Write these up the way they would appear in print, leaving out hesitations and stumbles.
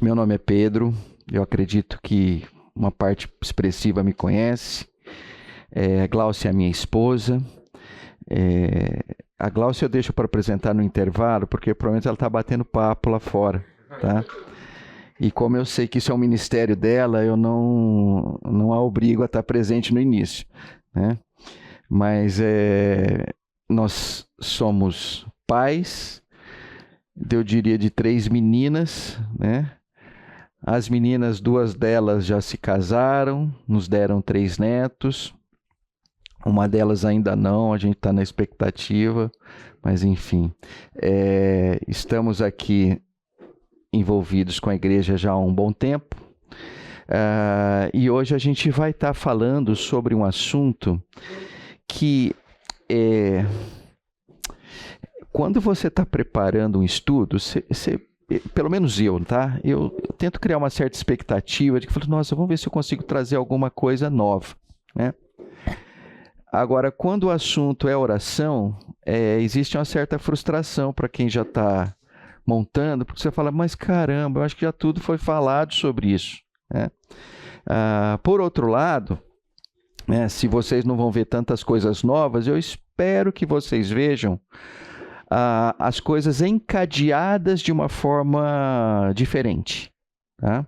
Meu nome é Pedro, eu acredito que uma parte expressiva me conhece. A Gláucia é a minha esposa. A Gláucia eu deixo para apresentar no intervalo, porque provavelmente ela está batendo papo lá fora, tá? E como eu sei que isso é um ministério dela, eu não a obrigo a estar presente no início, né? Mas nós somos pais, eu diria de 3 meninas, né? As meninas, 2 delas já se casaram, nos deram 3 netos. Uma delas ainda não, a gente está na expectativa, mas enfim. Estamos aqui envolvidos com a igreja já há um bom tempo. E hoje a gente vai estar falando sobre um assunto que quando você está preparando um estudo, pelo menos eu, tá? Eu tento criar uma certa expectativa de que, nossa, vamos ver se eu consigo trazer alguma coisa nova, né? Agora, quando o assunto é oração, existe uma certa frustração para quem já está montando, porque você fala, mas caramba, eu acho que já tudo foi falado sobre isso, né? Por outro lado, né, se vocês não vão ver tantas coisas novas, eu espero que vocês vejam as coisas encadeadas de uma forma diferente, tá?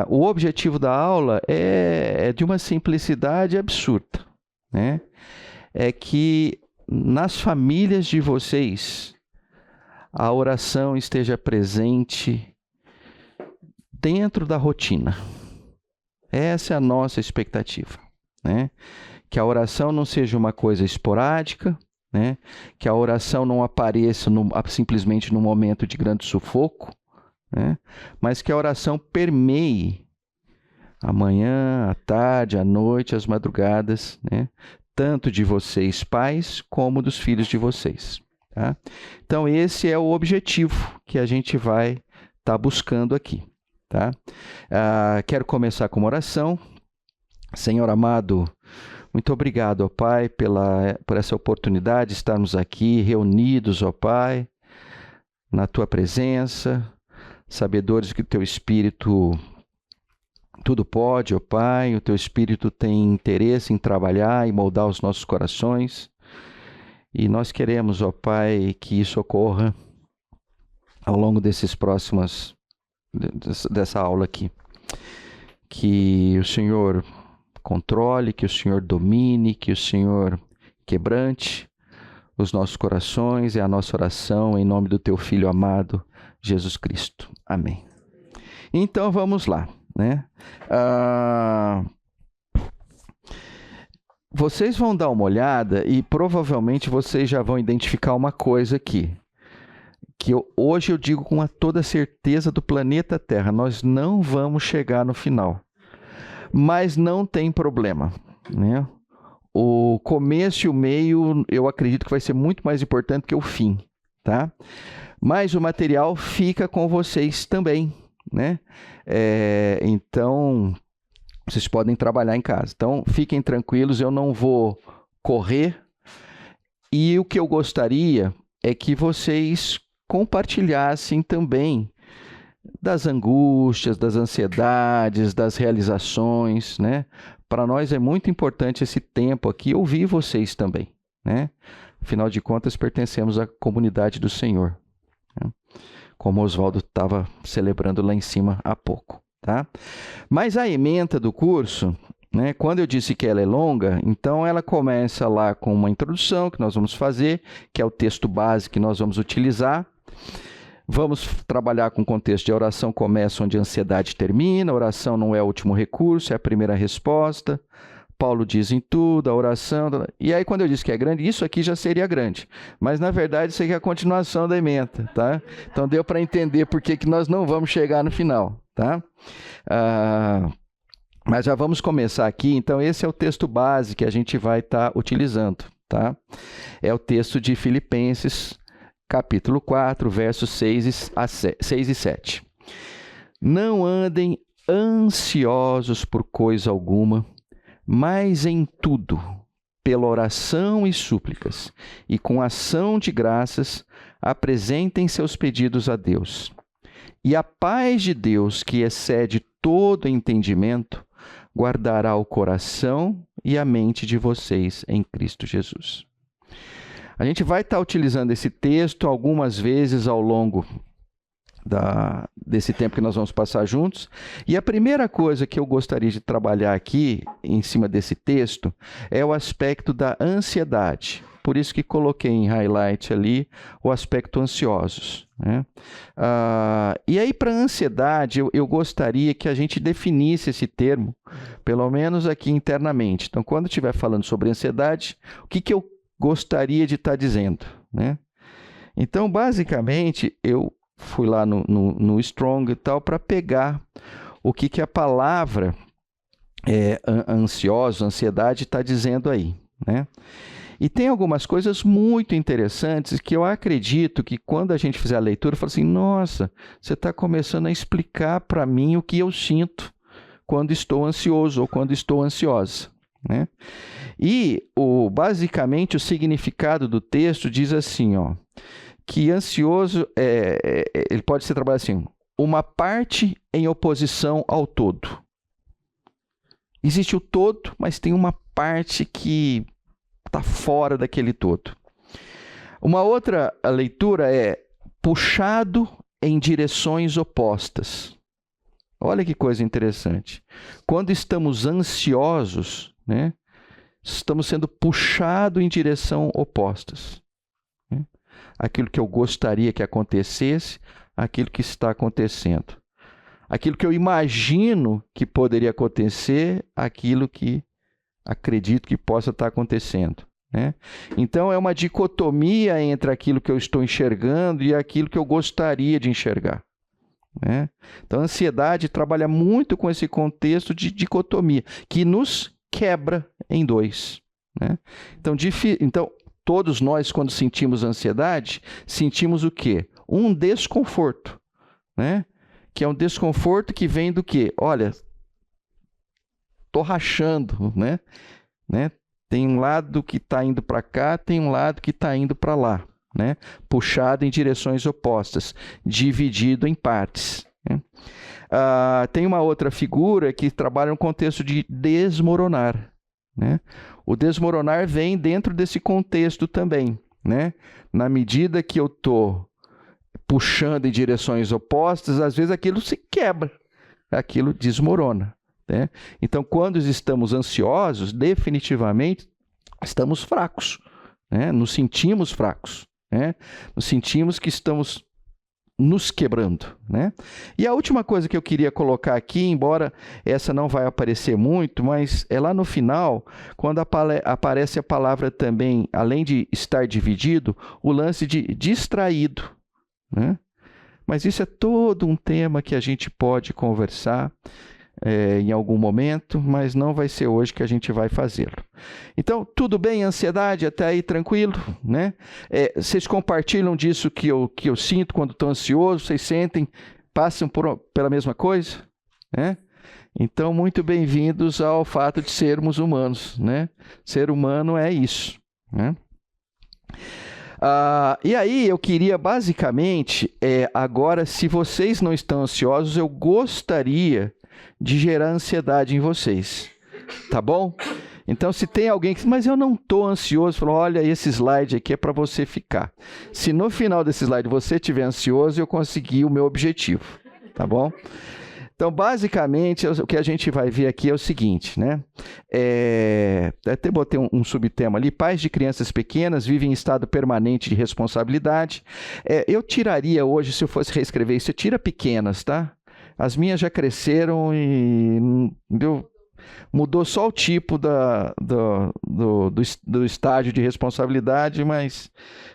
O objetivo da aula é de uma simplicidade absurda, né? É que nas famílias de vocês a oração esteja presente dentro da rotina. Essa é a nossa expectativa, né? Que a oração não seja uma coisa esporádica, né? Que a oração não apareça simplesmente no momento de grande sufoco, né? Mas que a oração permeie a manhã, a tarde, a noite, as madrugadas, né? Tanto de vocês pais como dos filhos de vocês, tá? Então esse é o objetivo que a gente vai estar buscando aqui, tá? Quero começar com uma oração. Senhor amado, muito obrigado, ó Pai, por essa oportunidade de estarmos aqui reunidos, ó Pai, na Tua presença, sabedores que o Teu Espírito tudo pode, ó Pai, o Teu Espírito tem interesse em trabalhar e moldar os nossos corações. E nós queremos, ó Pai, que isso ocorra ao longo dessa aula aqui. Que o Senhor controle, que o Senhor domine, que o Senhor quebrante os nossos corações. É a nossa oração em nome do Teu Filho amado, Jesus Cristo. Amém. Então vamos lá, né? Vocês vão dar uma olhada e provavelmente vocês já vão identificar uma coisa aqui, que hoje eu digo com toda certeza do planeta Terra, nós não vamos chegar no final, mas não tem problema, né? O começo e o meio eu acredito que vai ser muito mais importante que o fim, tá? Mas o material fica com vocês também, né? Então vocês podem trabalhar em casa. Então fiquem tranquilos, eu não vou correr. E o que eu gostaria é que vocês compartilhassem também das angústias, das ansiedades, das realizações, né? Para nós é muito importante esse tempo aqui, ouvir vocês também, né? Afinal de contas, pertencemos à comunidade do Senhor, né? Como o Oswaldo estava celebrando lá em cima há pouco, tá? Mas a ementa do curso, né, quando eu disse que ela é longa, então ela começa lá com uma introdução que nós vamos fazer, que é o texto base que nós vamos utilizar. Vamos trabalhar com o contexto de a oração começa onde a ansiedade termina, a oração não é o último recurso, é a primeira resposta. Paulo diz em tudo, a oração... E aí, quando eu disse que é grande, isso aqui já seria grande. Mas, na verdade, isso aqui é a continuação da ementa, tá? Então, deu para entender por que nós não vamos chegar no final, tá? Mas já vamos começar aqui. Então, esse é o texto base que a gente vai estar utilizando, tá? É o texto de Filipenses, capítulo 4, versos 6 e 7. Não andem ansiosos por coisa alguma, mas em tudo, pela oração e súplicas, e com ação de graças, apresentem seus pedidos a Deus. E a paz de Deus, que excede todo entendimento, guardará o coração e a mente de vocês em Cristo Jesus. A gente vai estar utilizando esse texto algumas vezes ao longo desse tempo que nós vamos passar juntos. E a primeira coisa que eu gostaria de trabalhar aqui, em cima desse texto, é o aspecto da ansiedade. Por isso que coloquei em highlight ali o aspecto ansiosos, né? E aí, para a ansiedade, eu gostaria que a gente definisse esse termo, pelo menos aqui internamente. Então, quando estiver falando sobre ansiedade, o que eu gostaria de estar dizendo, né? Então, basicamente, eu fui lá no Strong e tal para pegar o que a palavra ansioso, ansiedade está dizendo aí, né? E tem algumas coisas muito interessantes que eu acredito que quando a gente fizer a leitura, eu falo assim, nossa, você está começando a explicar para mim o que eu sinto quando estou ansioso ou quando estou ansiosa, né? E basicamente o significado do texto diz assim, ó, que ansioso, ele pode ser trabalhado assim, uma parte em oposição ao todo. Existe o todo, mas tem uma parte que está fora daquele todo. Uma outra leitura é puxado em direções opostas. Olha que coisa interessante. Quando estamos ansiosos, né, estamos sendo puxados em direção opostas. Né? Aquilo que eu gostaria que acontecesse, aquilo que está acontecendo. Aquilo que eu imagino que poderia acontecer, aquilo que acredito que possa estar acontecendo, né? Então, é uma dicotomia entre aquilo que eu estou enxergando e aquilo que eu gostaria de enxergar, né? Então, a ansiedade trabalha muito com esse contexto de dicotomia, que nos quebra em dois, né? Então, todos nós, quando sentimos ansiedade, sentimos o quê? Um desconforto, né? Que é um desconforto que vem do quê? Olha, estou rachando, né? Tem um lado que está indo para cá, tem um lado que está indo para lá, né? Puxado em direções opostas, dividido em partes, né? Tem uma outra figura que trabalha no contexto de desmoronar, né? O desmoronar vem dentro desse contexto também, né? Na medida que eu estou puxando em direções opostas, às vezes aquilo se quebra, aquilo desmorona, né? Então, quando estamos ansiosos, definitivamente estamos fracos, né? Nos sentimos fracos, né? Nos sentimos que estamos nos quebrando, né? E a última coisa que eu queria colocar aqui, embora essa não vai aparecer muito, mas é lá no final, quando aparece a palavra também, além de estar dividido, o lance de distraído, né? Mas isso é todo um tema que a gente pode conversar em algum momento, mas não vai ser hoje que a gente vai fazê-lo. Então, tudo bem, ansiedade, até aí tranquilo, né? Vocês compartilham disso que eu sinto quando estou ansioso, vocês sentem, passam pela mesma coisa, né? Então, muito bem-vindos ao fato de sermos humanos, né? Ser humano é isso, né? E aí eu queria basicamente, agora, se vocês não estão ansiosos, eu gostaria de gerar ansiedade em vocês, tá bom? Então, se tem alguém que mas eu não estou ansioso, falou, olha, esse slide aqui é para você ficar. Se no final desse slide você estiver ansioso, eu consegui o meu objetivo, tá bom? Então, basicamente, o que a gente vai ver aqui é o seguinte, né? Até botei um subtema ali, pais de crianças pequenas vivem em estado permanente de responsabilidade. Eu tiraria hoje, se eu fosse reescrever isso, eu tira pequenas, tá? As minhas já cresceram e mudou só o tipo do estágio de responsabilidade, mas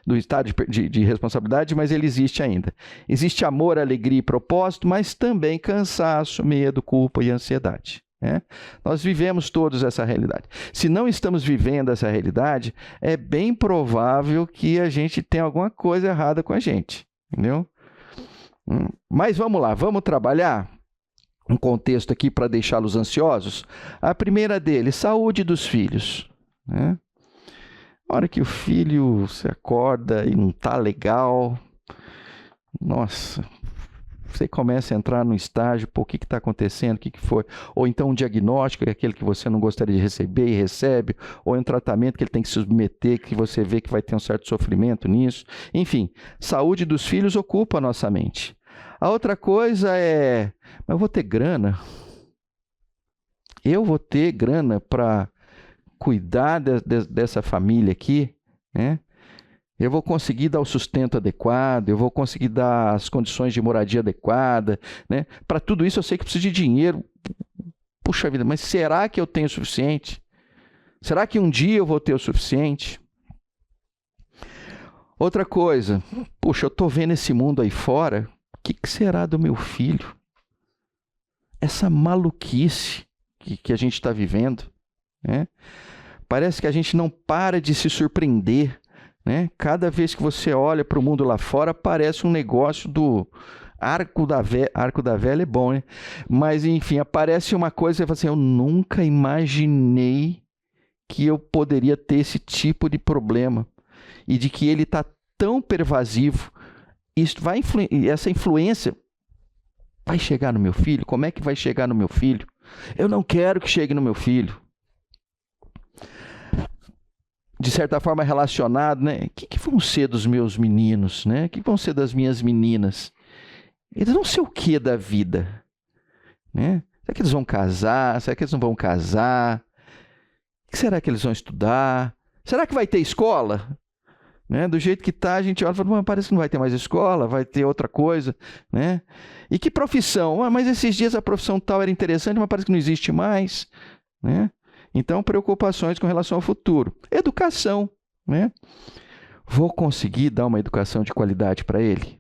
do estágio de responsabilidade, mas ele existe ainda. Existe amor, alegria e propósito, mas também cansaço, medo, culpa e ansiedade, né? Nós vivemos todos essa realidade. Se não estamos vivendo essa realidade, é bem provável que a gente tenha alguma coisa errada com a gente, entendeu? Mas vamos lá, vamos trabalhar um contexto aqui para deixá-los ansiosos. A primeira deles, saúde dos filhos, né? A hora que o filho se acorda e não está legal, nossa, você começa a entrar no estágio, pô, o que está acontecendo, o que foi? Ou então um diagnóstico, é aquele que você não gostaria de receber e recebe, ou um tratamento que ele tem que se submeter, que você vê que vai ter um certo sofrimento nisso. Enfim, saúde dos filhos ocupa a nossa mente. A outra coisa é, mas eu vou ter grana? Eu vou ter grana para cuidar dessa família aqui, né? Eu vou conseguir dar o sustento adequado, eu vou conseguir dar as condições de moradia adequada, né? Para tudo isso eu sei que preciso de dinheiro. Puxa vida, mas será que eu tenho o suficiente? Será que um dia eu vou ter o suficiente? Outra coisa, puxa, eu estou vendo esse mundo aí fora, o que será do meu filho? Essa maluquice que a gente está vivendo, né? Parece que a gente não para de se surpreender, né? Cada vez que você olha para o mundo lá fora, parece um negócio do Arco da Velha é bom, né? Mas, enfim, aparece uma coisa e você fala assim, eu nunca imaginei que eu poderia ter esse tipo de problema e de que ele está tão pervasivo. Isso vai essa influência vai chegar no meu filho? Como é que vai chegar no meu filho? Eu não quero que chegue no meu filho. De certa forma relacionado, né? O que vão ser dos meus meninos, né? O que vão ser das minhas meninas? Eles não sei o que da vida, né? Será que eles vão casar? Será que eles não vão casar? O que será que eles vão estudar? Será que vai ter escola? Né? Do jeito que está, a gente olha e fala, parece que não vai ter mais escola, vai ter outra coisa, né? E que profissão? Mas esses dias a profissão tal era interessante, mas parece que não existe mais, né? Então, preocupações com relação ao futuro. Educação, né? Vou conseguir dar uma educação de qualidade para ele?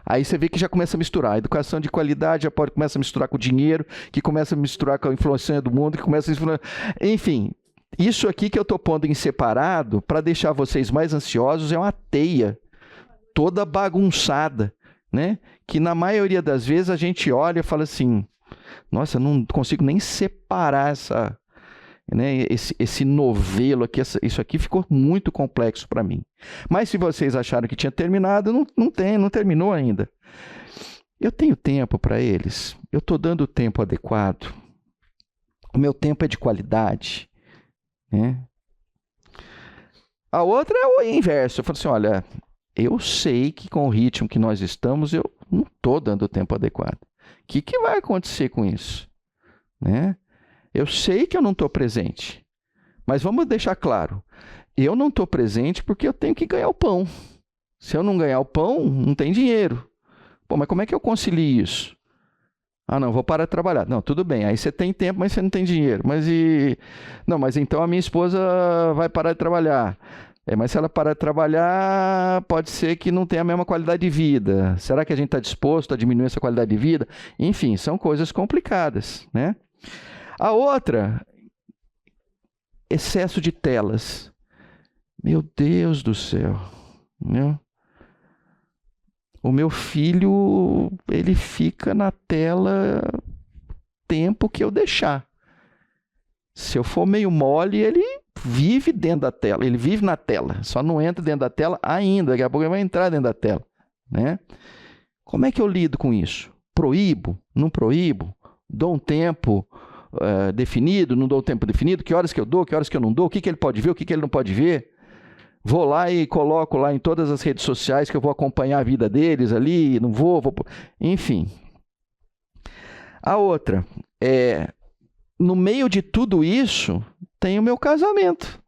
Aí você vê que já começa a misturar. A educação de qualidade já começa a misturar com o dinheiro, que começa a misturar com a influência do mundo, que começa a misturar... Enfim, isso aqui que eu estou pondo em separado, para deixar vocês mais ansiosos, é uma teia toda bagunçada, né? Que na maioria das vezes a gente olha e fala assim, nossa, não consigo nem separar essa... Né, esse novelo aqui, isso aqui ficou muito complexo para mim. Mas se vocês acharam que tinha terminado, não terminou ainda. Eu tenho tempo para eles, eu estou dando o tempo adequado, o meu tempo é de qualidade, né? A outra é o inverso, eu falo assim, olha, eu sei que com o ritmo que nós estamos, eu não estou dando o tempo adequado. O que vai acontecer com isso? Né? Eu sei que eu não estou presente, mas vamos deixar claro, eu não estou presente porque eu tenho que ganhar o pão. Se eu não ganhar o pão, não tem dinheiro. Pô, mas como é que eu concilio isso? Ah, não, vou parar de trabalhar. Não, tudo bem, aí você tem tempo, mas você não tem dinheiro. Não, mas então a minha esposa vai parar de trabalhar. Mas se ela parar de trabalhar, pode ser que não tenha a mesma qualidade de vida. Será que a gente está disposto a diminuir essa qualidade de vida? Enfim, são coisas complicadas, né? A outra, excesso de telas. Meu Deus do céu. Né? O meu filho, ele fica na tela tempo que eu deixar. Se eu for meio mole, ele vive dentro da tela. Ele vive na tela. Só não entra dentro da tela ainda. Daqui a pouco ele vai entrar dentro da tela. Né? Como é que eu lido com isso? Proíbo? Não proíbo? Dou um tempo... definido, não dou tempo definido, que horas que eu dou, que horas que eu não dou, o que ele pode ver, o que ele não pode ver. Vou lá e coloco lá em todas as redes sociais que eu vou acompanhar a vida deles ali, não vou... Enfim. A outra, no meio de tudo isso, tem o meu casamento.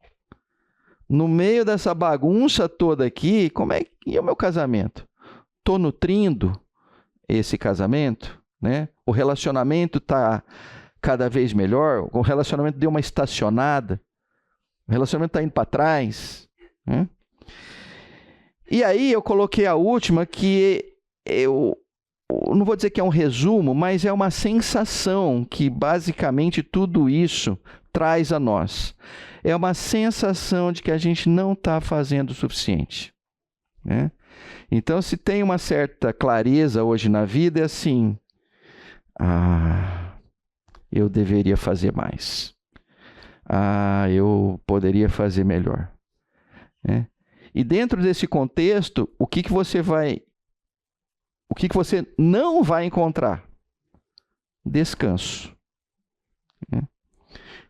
No meio dessa bagunça toda aqui, como é que é o meu casamento? Estou nutrindo esse casamento, né? O relacionamento está cada vez melhor, o relacionamento deu uma estacionada, o relacionamento está indo para trás, né? E aí eu coloquei a última, que eu não vou dizer que é um resumo, mas é uma sensação que basicamente tudo isso traz a nós. É uma sensação de que a gente não está fazendo o suficiente, né? Então, se tem uma certa clareza hoje na vida, é assim, eu deveria fazer mais. Eu poderia fazer melhor. Né? E dentro desse contexto, o que você vai O que você não vai encontrar? Descanso.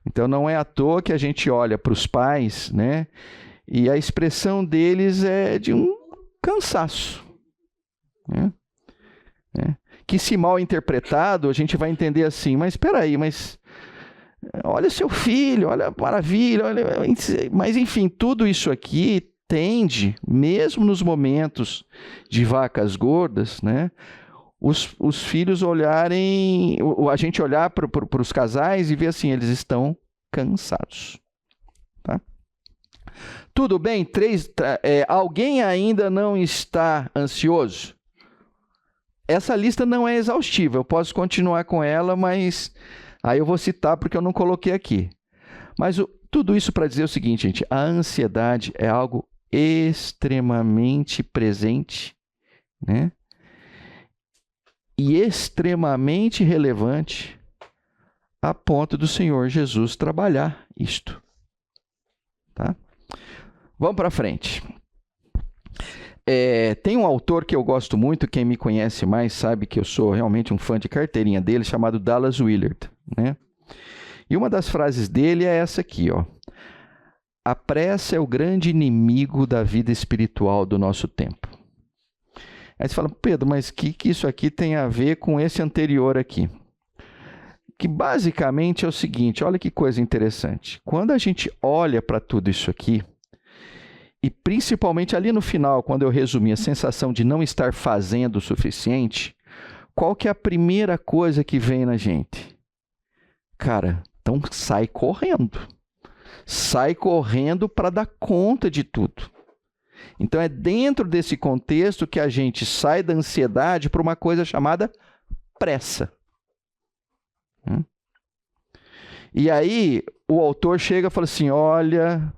Então não é à toa que a gente olha para os pais, né? E a expressão deles é de um cansaço. Né? Que se mal interpretado, a gente vai entender assim, mas espera aí, mas olha seu filho, olha a maravilha, olha... Mas enfim, tudo isso aqui tende, mesmo nos momentos de vacas gordas, né? Os filhos olharem, a gente olhar para os casais e ver assim, eles estão cansados. Tá? Tudo bem? Alguém ainda não está ansioso? Essa lista não é exaustiva, eu posso continuar com ela, mas aí eu vou citar porque eu não coloquei aqui. Mas tudo isso para dizer o seguinte, gente, a ansiedade é algo extremamente presente, né? E extremamente relevante a ponto do Senhor Jesus trabalhar isto. Tá? Vamos para frente. Tem um autor que eu gosto muito, quem me conhece mais sabe que eu sou realmente um fã de carteirinha dele, chamado Dallas Willard. Né? E uma das frases dele é essa aqui, ó. A pressa é o grande inimigo da vida espiritual do nosso tempo. Aí você fala, Pedro, mas que isso aqui tem a ver com esse anterior aqui? Que basicamente é o seguinte, olha que coisa interessante. Quando a gente olha para tudo isso aqui, e principalmente ali no final, quando eu resumi a sensação de não estar fazendo o suficiente, qual que é a primeira coisa que vem na gente? Cara, então sai correndo. Sai correndo para dar conta de tudo. Então é dentro desse contexto que a gente sai da ansiedade para uma coisa chamada pressa. E aí o autor chega e fala assim, olha,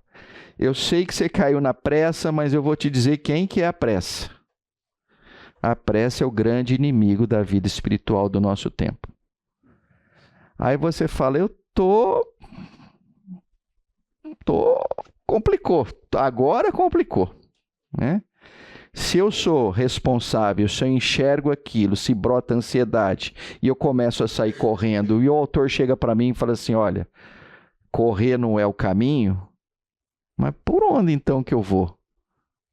eu sei que você caiu na pressa, mas eu vou te dizer quem que é a pressa. A pressa é o grande inimigo da vida espiritual do nosso tempo. Aí você fala, complicou, agora complicou. Né? Se eu sou responsável, se eu enxergo aquilo, se brota ansiedade e eu começo a sair correndo e o autor chega para mim e fala assim, olha, correr não é o caminho, mas por onde então que eu vou?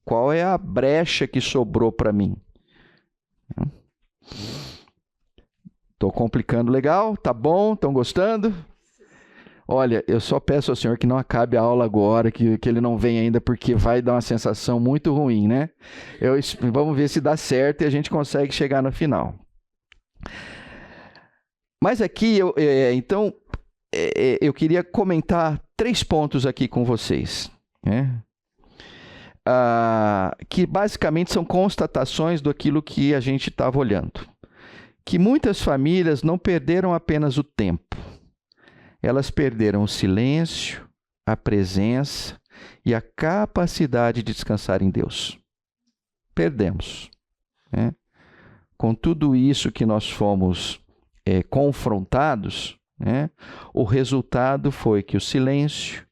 Qual é a brecha que sobrou para mim? Estou complicando legal? Tá bom? Estão gostando? Olha, eu só peço ao Senhor que não acabe a aula agora, que ele não venha ainda, porque vai dar uma sensação muito ruim, né? Vamos ver se dá certo e a gente consegue chegar no final. Mas aqui, eu queria comentar 3 pontos aqui com vocês, né? Que basicamente são constatações daquilo que a gente estava olhando. Que muitas famílias não perderam apenas o tempo. Elas perderam o silêncio, a presença e a capacidade de descansar em Deus. Perdemos. Né? Com tudo isso que nós fomos confrontados, né? O resultado foi que o silêncio,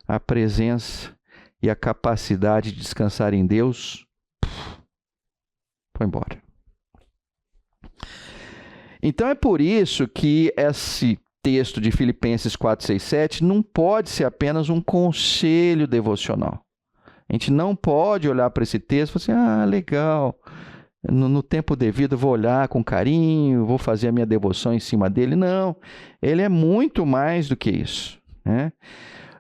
a presença e a capacidade de descansar em Deus foi embora. Então é por isso que esse texto de Filipenses 4, 6, 7 não pode ser apenas um conselho devocional. A gente não pode olhar para esse texto e falar assim, legal, no tempo devido eu vou olhar com carinho, vou fazer a minha devoção em cima dele. Não, ele é muito mais do que isso. Né?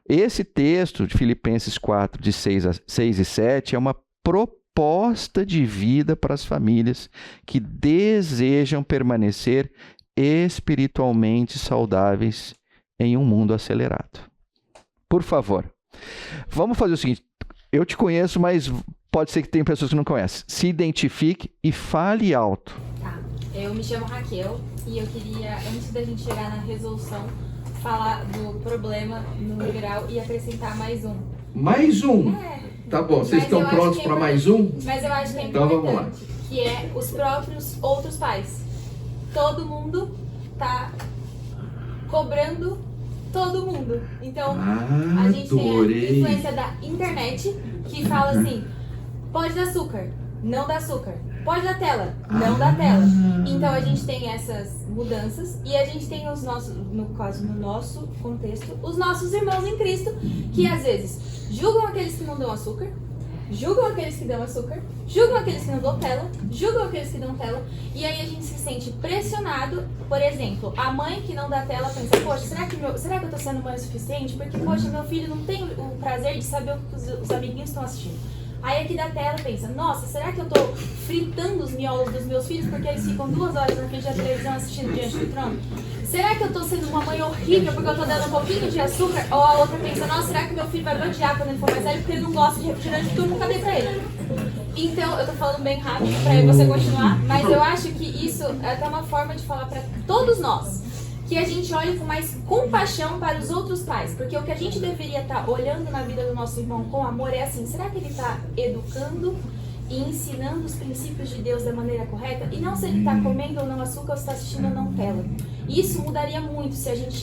Esse texto de Filipenses 4, de 6 e 7 é uma proposta de vida para as famílias que desejam permanecer espiritualmente saudáveis em um mundo acelerado. Por favor, vamos fazer o seguinte, eu te conheço, mas pode ser que tenha pessoas que não conhecem. Se identifique e fale alto. Tá, eu me chamo Raquel e eu queria, antes da gente chegar na resolução, falar do problema no geral e acrescentar mais um. Mais um? Tá bom, vocês estão prontos para mais um? Mas eu acho que é então, importante, vamos lá. Que é os próprios outros pais. Todo mundo tá cobrando todo mundo. Então, a gente tem a influência da internet que fala assim, pode dar açúcar, não dá açúcar. Pode dar tela, não dá tela. Então a gente tem essas mudanças e a gente tem os nossos, no caso, no nosso contexto, os nossos irmãos em Cristo, que às vezes julgam aqueles que não dão açúcar, julgam aqueles que dão açúcar, julgam aqueles que não dão tela, julgam aqueles que dão tela, e aí a gente se sente pressionado. Por exemplo, a mãe que não dá tela pensa, poxa, será que eu tô sendo mãe o suficiente? Porque, poxa, meu filho não tem o prazer de saber o que os amiguinhos estão assistindo. Aí aqui da tela pensa, nossa, será que eu tô fritando os miolos dos meus filhos porque eles ficam 2 horas na frente da televisão assistindo Diante do Trono? Será que eu tô sendo uma mãe horrível porque eu tô dando um pouquinho de açúcar? Ou a outra pensa, nossa, será que meu filho vai me odiar quando ele for mais velho porque ele não gosta de refrigerante porque eu nunca dei pra ele? Então, eu tô falando bem rápido pra você continuar, mas eu acho que isso é até uma forma de falar pra todos nós, que a gente olhe com mais compaixão para os outros pais. Porque o que a gente deveria estar olhando na vida do nosso irmão com amor é assim, será que ele está educando e ensinando os princípios de Deus da maneira correta? E não se ele está comendo ou não açúcar ou se está assistindo ou não tela. Isso mudaria muito se a gente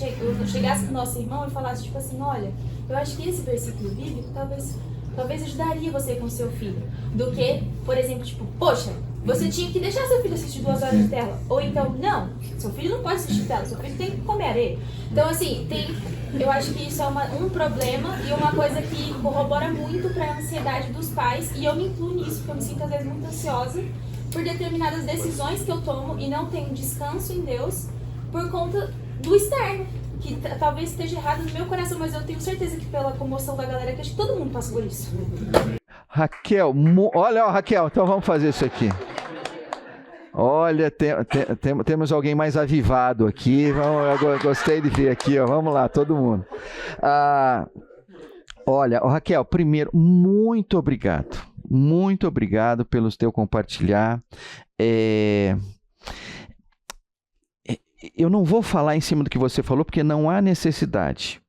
chegasse pro nosso irmão e falasse tipo assim, olha, eu acho que esse versículo bíblico talvez ajudaria você com seu filho. Do que, por exemplo, tipo, poxa, você tinha que deixar seu filho assistir 2 horas de tela. Ou então, não, seu filho não pode assistir tela, seu filho tem que comer areia. Então, assim, eu acho que isso é um problema e uma coisa que corrobora muito para a ansiedade dos pais. E eu me incluo nisso, porque eu me sinto às vezes muito ansiosa por determinadas decisões que eu tomo e não tenho descanso em Deus por conta do externo. Que talvez esteja errado no meu coração, mas eu tenho certeza que pela comoção da galera, que acho que todo mundo passa por isso. Raquel, olha, ó, Raquel, então vamos fazer isso aqui. Olha, temos alguém mais avivado aqui. Eu gostei de ver aqui, ó. Vamos lá, todo mundo. Olha, Raquel, primeiro, muito obrigado. Muito obrigado pelo teu compartilhar. Eu não vou falar em cima do que você falou, porque não há necessidade.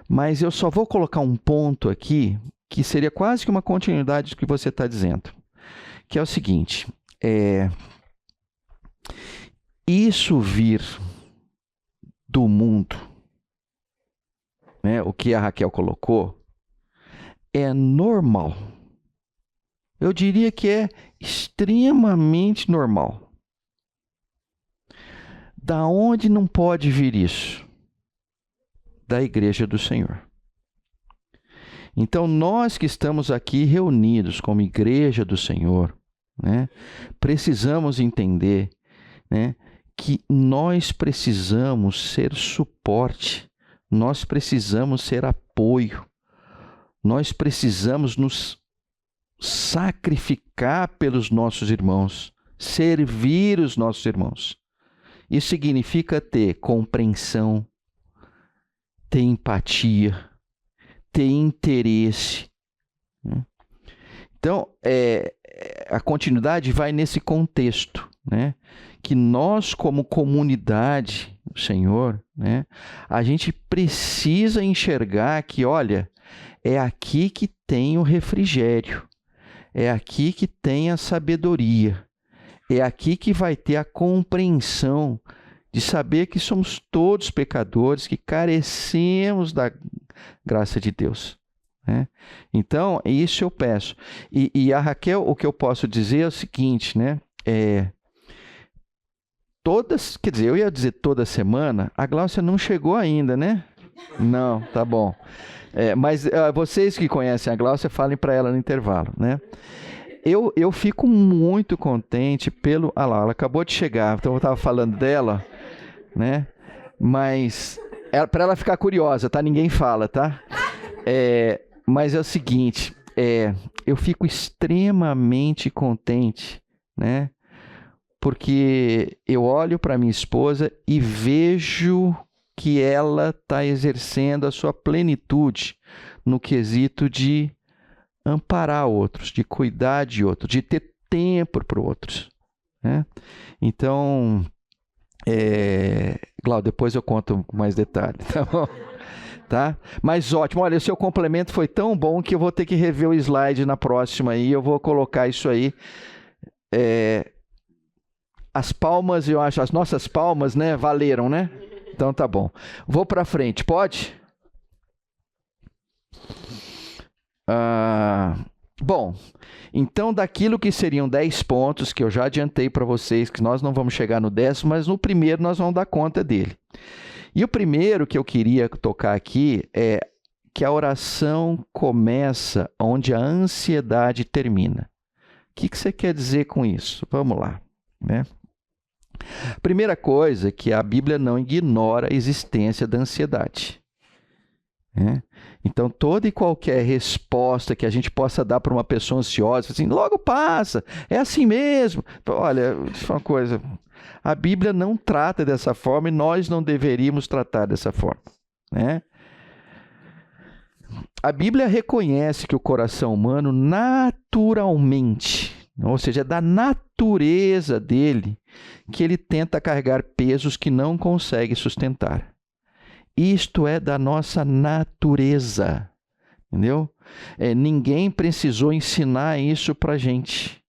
Mas eu só vou colocar um ponto aqui, que seria quase que uma continuidade do que você está dizendo. Que é o seguinte, isso vir do mundo, né, o que a Raquel colocou, é normal. Eu diria que é extremamente normal. Da onde não pode vir isso? Da Igreja do Senhor. Então, nós que estamos aqui reunidos como Igreja do Senhor, né, precisamos entender, né, que nós precisamos ser suporte, nós precisamos ser apoio, nós precisamos nos sacrificar pelos nossos irmãos, servir os nossos irmãos. Isso significa ter compreensão, ter empatia, ter interesse. Então, a continuidade vai nesse contexto, né? Que nós, como comunidade do Senhor, né, a gente precisa enxergar que, olha, é aqui que tem o refrigério, é aqui que tem a sabedoria, é aqui que vai ter a compreensão de saber que somos todos pecadores, que carecemos da graça de Deus, né? Então, isso eu peço. E a Raquel, o que eu posso dizer é o seguinte, né? Quer dizer, eu ia dizer toda semana, a Gláucia não chegou ainda, né? Não, tá bom. Mas vocês que conhecem a Gláucia, falem para ela no intervalo, né? Eu fico muito contente pelo... Ah lá, ela acabou de chegar, então eu estava falando dela, né? Mas, para ela ficar curiosa, tá? Ninguém fala, tá? Mas é o seguinte, eu fico extremamente contente, né? Porque eu olho para minha esposa e vejo que ela está exercendo a sua plenitude no quesito de amparar outros, de cuidar de outros, de ter tempo para outros, né? Então, Glaucio, depois eu conto com mais detalhes, tá bom? Tá? Mas ótimo, olha, o seu complemento foi tão bom que eu vou ter que rever o slide na próxima aí, eu vou colocar isso aí. As palmas, eu acho, as nossas palmas, né, valeram, né? Então tá bom. Vou para frente, pode? Bom, então daquilo que seriam 10 pontos, que eu já adiantei para vocês, que nós não vamos chegar no 10º, mas no primeiro nós vamos dar conta dele. E o primeiro que eu queria tocar aqui é que a oração começa onde a ansiedade termina. O que você quer dizer com isso? Vamos lá, né? Primeira coisa é que a Bíblia não ignora a existência da ansiedade, né? Então, toda e qualquer resposta que a gente possa dar para uma pessoa ansiosa, assim, logo passa, é assim mesmo. Olha, deixa eu falar uma coisa, a Bíblia não trata dessa forma e nós não deveríamos tratar dessa forma, né? A Bíblia reconhece que o coração humano naturalmente, ou seja, é da natureza dele, que ele tenta carregar pesos que não consegue sustentar. Isto é da nossa natureza, entendeu? Ninguém precisou ensinar isso para a gente,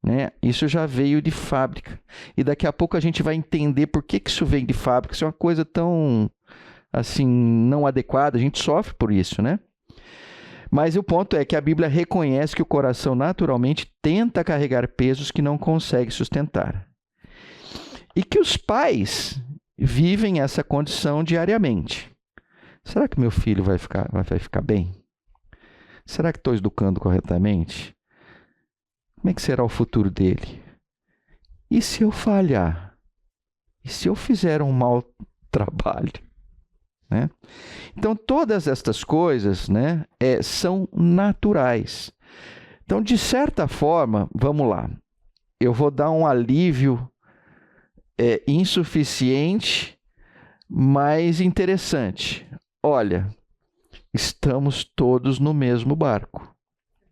né? Isso já veio de fábrica. E daqui a pouco a gente vai entender por que isso veio de fábrica. Isso é uma coisa tão, assim, não adequada. A gente sofre por isso, né? Mas o ponto é que a Bíblia reconhece que o coração naturalmente tenta carregar pesos que não consegue sustentar. E que os pais vivem essa condição diariamente. Será que meu filho vai ficar bem? Será que estou educando corretamente? Como é que será o futuro dele? E se eu falhar? E se eu fizer um mau trabalho? Né? Então, todas estas coisas, né, são naturais. Então, de certa forma, vamos lá, eu vou dar um alívio insuficiente, mas interessante. Olha, estamos todos no mesmo barco.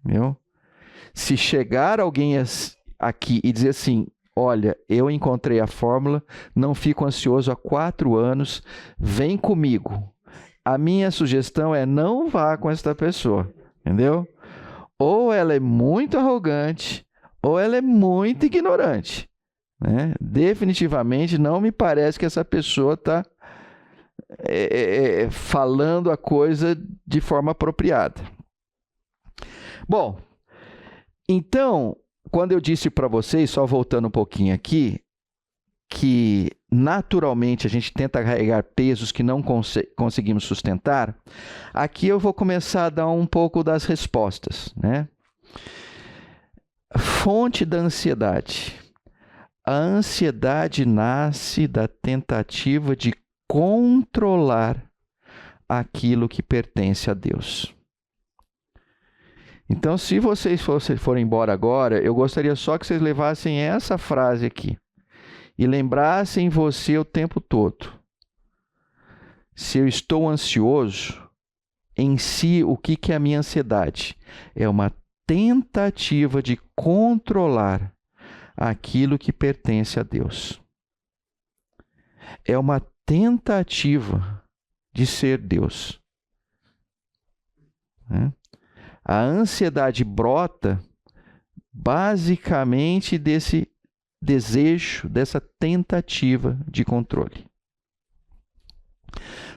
Viu? Se chegar alguém aqui e dizer assim, olha, eu encontrei a fórmula, não fico ansioso há 4 anos, vem comigo. A minha sugestão é não vá com esta pessoa, entendeu? Ou ela é muito arrogante, ou ela é muito ignorante, né? Definitivamente não me parece que essa pessoa está falando a coisa de forma apropriada. Bom, então, quando eu disse para vocês, só voltando um pouquinho aqui, que naturalmente a gente tenta carregar pesos que não conseguimos sustentar, aqui eu vou começar a dar um pouco das respostas, né? Fonte da ansiedade. A ansiedade nasce da tentativa de controlar aquilo que pertence a Deus. Então, se vocês forem embora agora, eu gostaria só que vocês levassem essa frase aqui e lembrassem você o tempo todo. Se eu estou ansioso, em si, o que é a minha ansiedade? É uma tentativa de controlar aquilo que pertence a Deus. É uma tentativa de ser Deus. A ansiedade brota basicamente desse desejo, dessa tentativa de controle.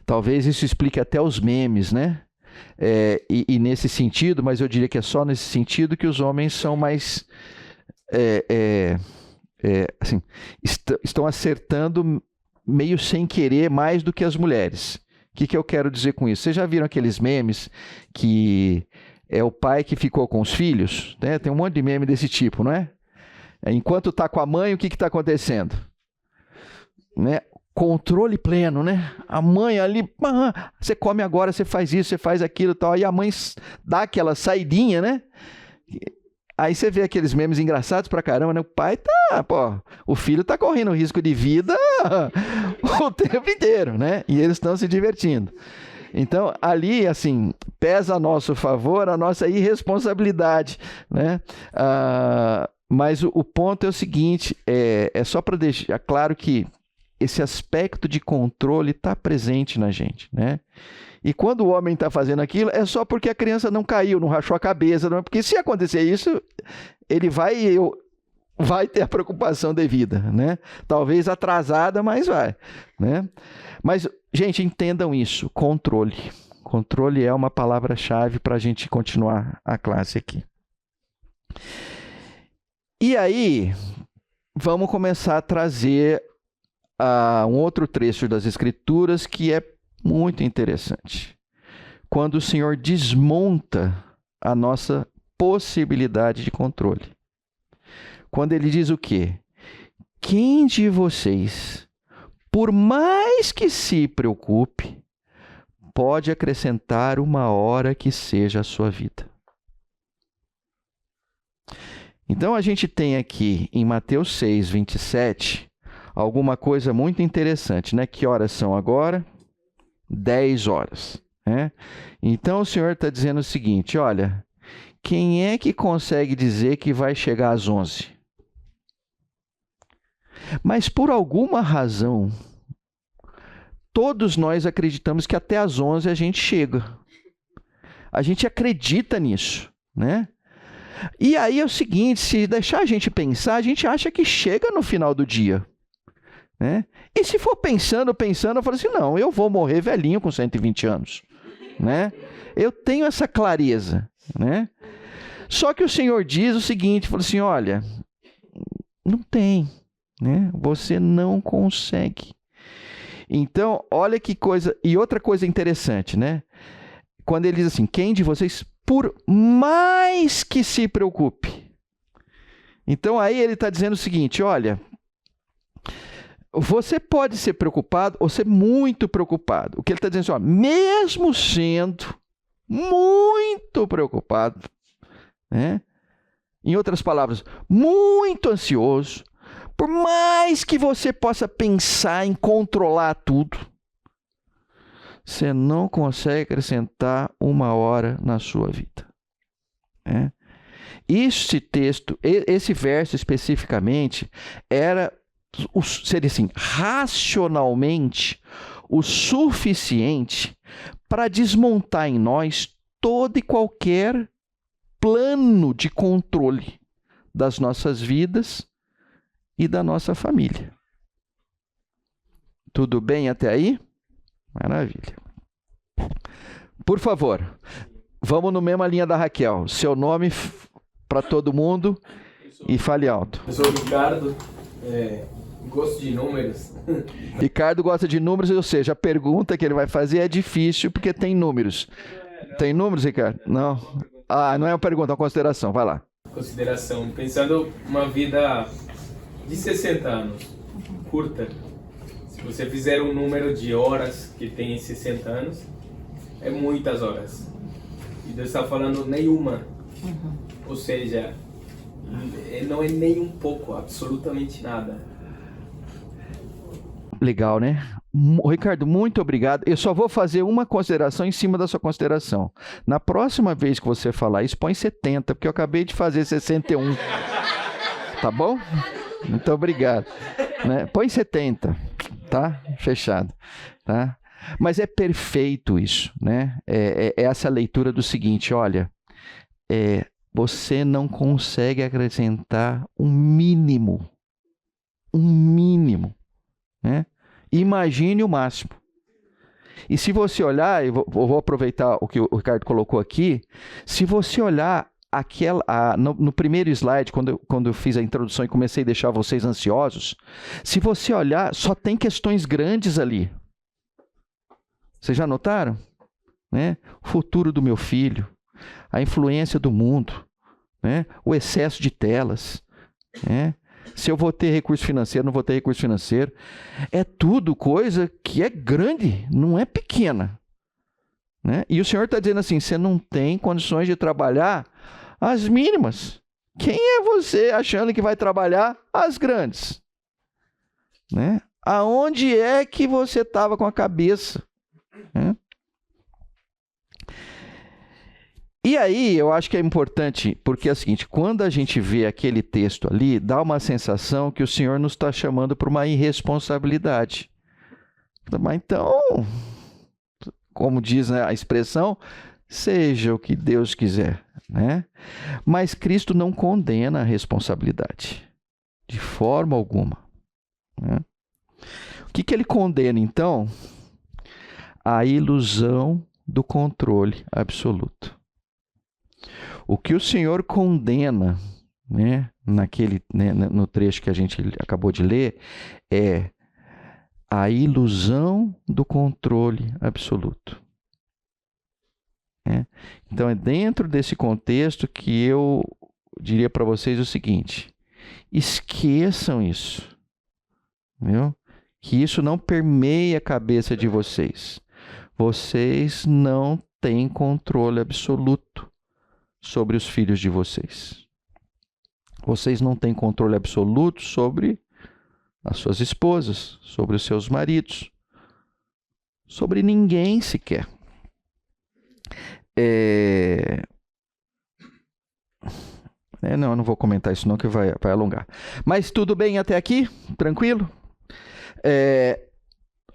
Talvez isso explique até os memes, né? E nesse sentido, mas eu diria que é só nesse sentido que os homens são mais... assim, estão acertando meio sem querer mais do que as mulheres. O que eu quero dizer com isso? Vocês já viram aqueles memes que é o pai que ficou com os filhos? Né? Tem um monte de meme desse tipo, não é? Enquanto está com a mãe, o que está acontecendo? Né? Controle pleno, né? A mãe ali, você come agora, você faz isso, você faz aquilo e tal. E a mãe dá aquela saidinha, né? Aí você vê aqueles memes engraçados pra caramba, né? O pai o filho tá correndo risco de vida o tempo inteiro, né? E eles estão se divertindo. Então, ali, assim, pesa a nosso favor a nossa irresponsabilidade, né? Mas o ponto é o seguinte, é só para deixar claro que esse aspecto de controle está presente na gente, né? E quando o homem está fazendo aquilo, é só porque a criança não caiu, não rachou a cabeça, não é? Porque se acontecer isso, ele vai ter a preocupação devida, né? Talvez atrasada, mas vai, né? Mas, gente, entendam isso, controle. Controle é uma palavra-chave para a gente continuar a classe aqui. E aí, vamos começar a trazer um outro trecho das Escrituras que é muito interessante. Quando o Senhor desmonta a nossa possibilidade de controle. Quando ele diz o quê? Quem de vocês, por mais que se preocupe, pode acrescentar uma hora que seja a sua vida? Então a gente tem aqui em Mateus 6, 27, alguma coisa muito interessante, né? Que horas são agora? 10 horas. Né? Então o Senhor está dizendo o seguinte, olha, quem é que consegue dizer que vai chegar às 11? Mas por alguma razão, todos nós acreditamos que até às 11 a gente chega. A gente acredita nisso, né? E aí é o seguinte, se deixar a gente pensar, a gente acha que chega no final do dia, né? E se for pensando, eu falo assim, não, eu vou morrer velhinho com 120 anos, né? Eu tenho essa clareza, né? Só que o Senhor diz o seguinte, fala assim, olha, não tem, né? Você não consegue. Então, olha que coisa, e outra coisa interessante, né? Quando ele diz assim, quem de vocês, por mais que se preocupe. Então, aí ele está dizendo o seguinte, olha, você pode ser preocupado ou ser muito preocupado. O que ele está dizendo assim, ó, mesmo sendo muito preocupado, né? Em outras palavras, muito ansioso, por mais que você possa pensar em controlar tudo, você não consegue acrescentar uma hora na sua vida. Né? Este texto, esse verso especificamente, seria assim, racionalmente o suficiente para desmontar em nós todo e qualquer plano de controle das nossas vidas e da nossa família. Tudo bem até aí? Maravilha. Por favor, vamos na mesma linha da Raquel. Seu nome para todo mundo e fale alto. Eu sou o Ricardo, gosto de números. Ricardo gosta de números, ou seja, a pergunta que ele vai fazer é difícil porque tem números. Tem números, Ricardo? Não. Não é uma pergunta, é uma consideração. Vai lá. Consideração. Pensando uma vida de 60 anos, curta. Se você fizer um número de horas que tem em 60 anos, é muitas horas. E Deus está falando nenhuma. Ou seja, não é nem um pouco, absolutamente nada. Legal, né? Ricardo, muito obrigado. Eu só vou fazer uma consideração em cima da sua consideração. Na próxima vez que você falar isso, põe 70, porque eu acabei de fazer 61. Tá bom? Muito obrigado. Né? Põe 70, tá? Fechado. Tá? Mas é perfeito isso, né? É essa leitura do seguinte, olha, você não consegue acrescentar um mínimo, né? Imagine o máximo. E se você olhar, eu vou aproveitar o que o Ricardo colocou aqui, se você olhar no primeiro slide, quando eu fiz a introdução e comecei a deixar vocês ansiosos, se você olhar, só tem questões grandes ali. Vocês já notaram? Né? O futuro do meu filho, a influência do mundo, né? O excesso de telas, né? Se eu vou ter recurso financeiro, não vou ter recurso financeiro. É tudo coisa que é grande, não é pequena. Né? E o Senhor está dizendo assim, você não tem condições de trabalhar as mínimas. Quem é você achando que vai trabalhar as grandes? Né? Aonde é que você estava com a cabeça? Né? E aí, eu acho que é importante, porque é o seguinte, quando a gente vê aquele texto ali, dá uma sensação que o Senhor nos está chamando para uma irresponsabilidade. Mas então, como diz, né, a expressão, seja o que Deus quiser. Né? Mas Cristo não condena a responsabilidade, de forma alguma. Né? O que ele condena, então? A ilusão do controle absoluto. O que o Senhor condena, né, no trecho que a gente acabou de ler, é a ilusão do controle absoluto. Então, é dentro desse contexto que eu diria para vocês o seguinte: esqueçam isso, viu? Que isso não permeie a cabeça de vocês. Vocês não têm controle absoluto sobre os filhos de vocês. Vocês não têm controle absoluto sobre as suas esposas, sobre os seus maridos, sobre ninguém sequer. Não, eu não vou comentar isso não, que vai alongar. Mas tudo bem até aqui? Tranquilo?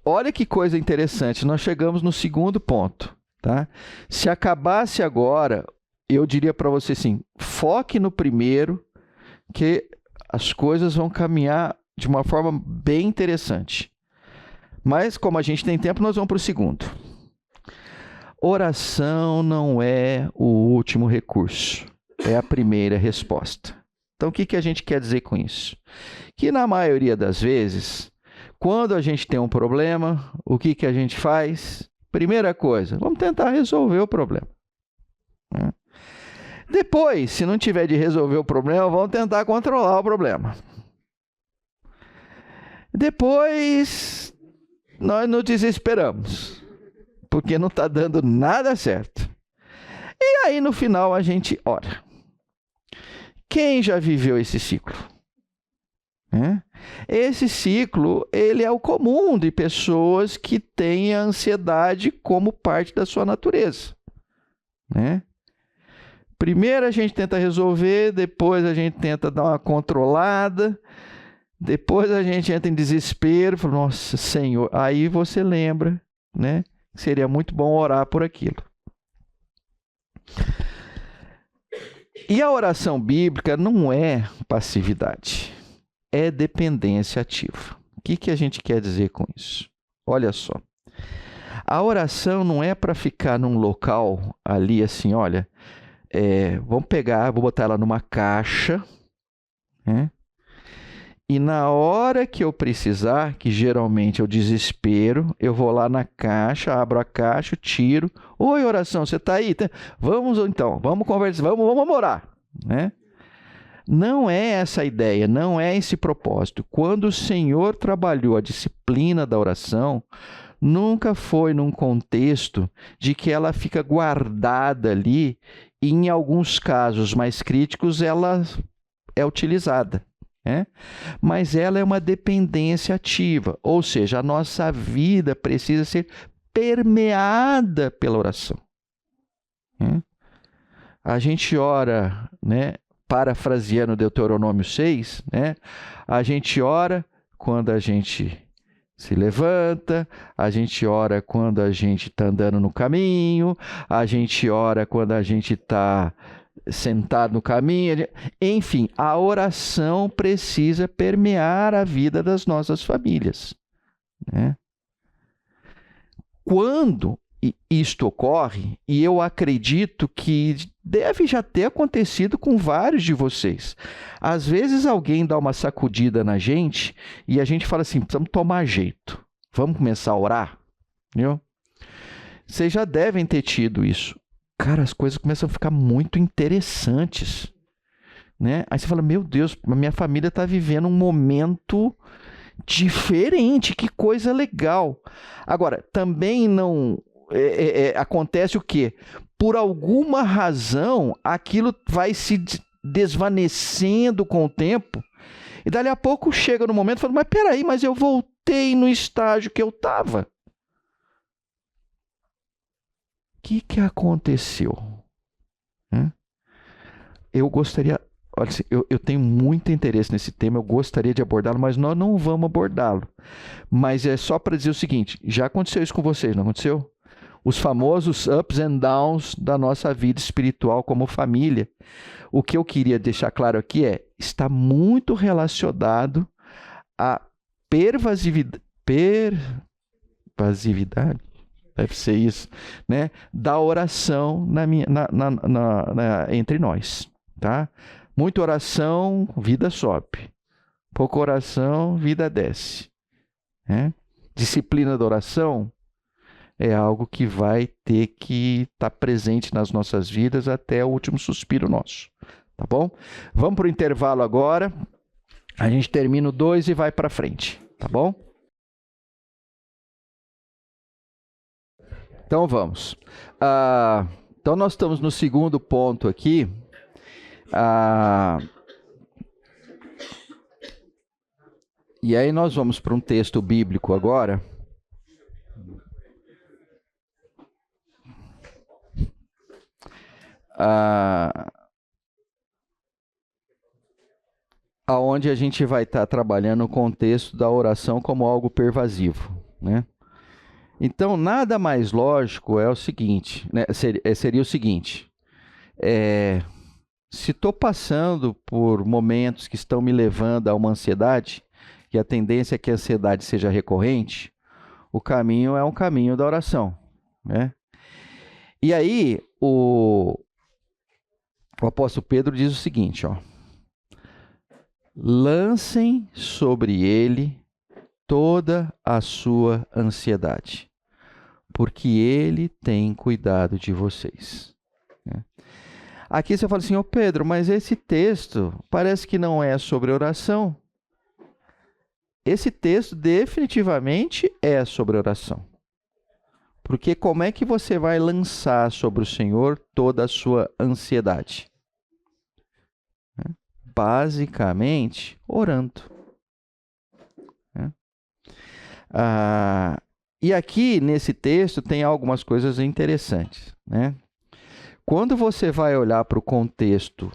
Olha que coisa interessante, nós chegamos no segundo ponto, tá? Se acabasse agora, eu diria para você assim, foque no primeiro, que as coisas vão caminhar de uma forma bem interessante. Mas, como a gente tem tempo, nós vamos para o segundo. Oração não é o último recurso, é a primeira resposta. Então, o que a gente quer dizer com isso? Que, na maioria das vezes, quando a gente tem um problema, o que a gente faz? Primeira coisa, vamos tentar resolver o problema. Depois, se não tiver de resolver o problema, vamos tentar controlar o problema. Depois, nós nos desesperamos, porque não está dando nada certo. E aí, no final, a gente ora. Quem já viveu esse ciclo? Esse ciclo, ele é o comum de pessoas que têm a ansiedade como parte da sua natureza. Primeiro a gente tenta resolver, depois a gente tenta dar uma controlada, depois a gente entra em desespero, fala, nossa, Senhor, aí você lembra, né? Seria muito bom orar por aquilo. E a oração bíblica não é passividade, é dependência ativa. O que a gente quer dizer com isso? Olha só, a oração não é para ficar num local ali assim, olha, vamos pegar, vou botar ela numa caixa, e na hora que eu precisar, que geralmente é o desespero, eu vou lá na caixa, abro a caixa, tiro. Oi, oração, você está aí? Vamos então, vamos conversar, vamos orar. Não é essa a ideia, não é esse propósito. Quando o Senhor trabalhou a disciplina da oração, nunca foi num contexto de que ela fica guardada ali e, em alguns casos mais críticos, ela é utilizada. Mas ela é uma dependência ativa, ou seja, a nossa vida precisa ser permeada pela oração. A gente ora, parafraseando Deuteronômio 6, a gente ora quando a gente se levanta, a gente ora quando a gente está andando no caminho, a gente ora quando a gente está sentado no caminho. Enfim, a oração precisa permear a vida das nossas famílias. Quando isto ocorre, e eu acredito que deve já ter acontecido com vários de vocês, às vezes alguém dá uma sacudida na gente e a gente fala assim, precisamos tomar jeito, vamos começar a orar, viu? Vocês já devem ter tido isso. Cara, as coisas começam a ficar muito interessantes, Aí você fala, meu Deus, a minha família está vivendo um momento diferente, que coisa legal. Agora, também não... acontece o quê? Por alguma razão, aquilo vai se desvanecendo com o tempo, e dali a pouco chega no momento e fala, mas peraí, mas eu voltei no estágio que eu estava. O que aconteceu? Eu gostaria... Olha, eu tenho muito interesse nesse tema, eu gostaria de abordá-lo, mas nós não vamos abordá-lo. Mas é só para dizer o seguinte, já aconteceu isso com vocês, não aconteceu? Os famosos ups and downs da nossa vida espiritual como família. O que eu queria deixar claro aqui está muito relacionado à pervasividade. Deve ser isso, né? Da oração entre nós, tá? Muita oração, vida sobe. Pouca oração, vida desce. Né? Disciplina da oração é algo que vai ter que estar presente nas nossas vidas até o último suspiro nosso, tá bom? Vamos para o intervalo agora. A gente termina o 2 e vai para frente, tá bom? Então vamos. Então nós estamos no segundo ponto aqui. E aí nós vamos para um texto bíblico agora. Aonde a gente vai estar trabalhando o contexto da oração como algo pervasivo, né? Então, nada mais lógico é o seguinte, né? Seria o seguinte, se estou passando por momentos que estão me levando a uma ansiedade, e a tendência é que a ansiedade seja recorrente, o caminho é um caminho da oração, né? E aí, o apóstolo Pedro diz o seguinte, ó: lancem sobre ele toda a sua ansiedade, porque ele tem cuidado de vocês. Aqui você fala assim, ô Pedro, mas esse texto parece que não é sobre oração. Esse texto definitivamente é sobre oração. Porque como é que você vai lançar sobre o Senhor toda a sua ansiedade? Basicamente, orando. E aqui, nesse texto, tem algumas coisas interessantes, né? Quando você vai olhar para o contexto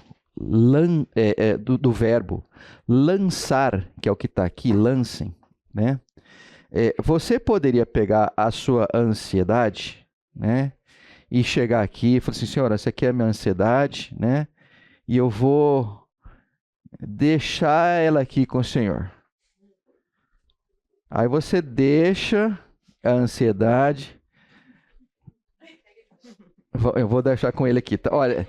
do verbo lançar, que é o que está aqui, lancem, né? Você poderia pegar a sua ansiedade, né? E chegar aqui e falar assim, Senhor, essa aqui é a minha ansiedade, né? E eu vou deixar ela aqui com o Senhor. Aí você deixa a ansiedade. Eu vou deixar com ele aqui. Olha,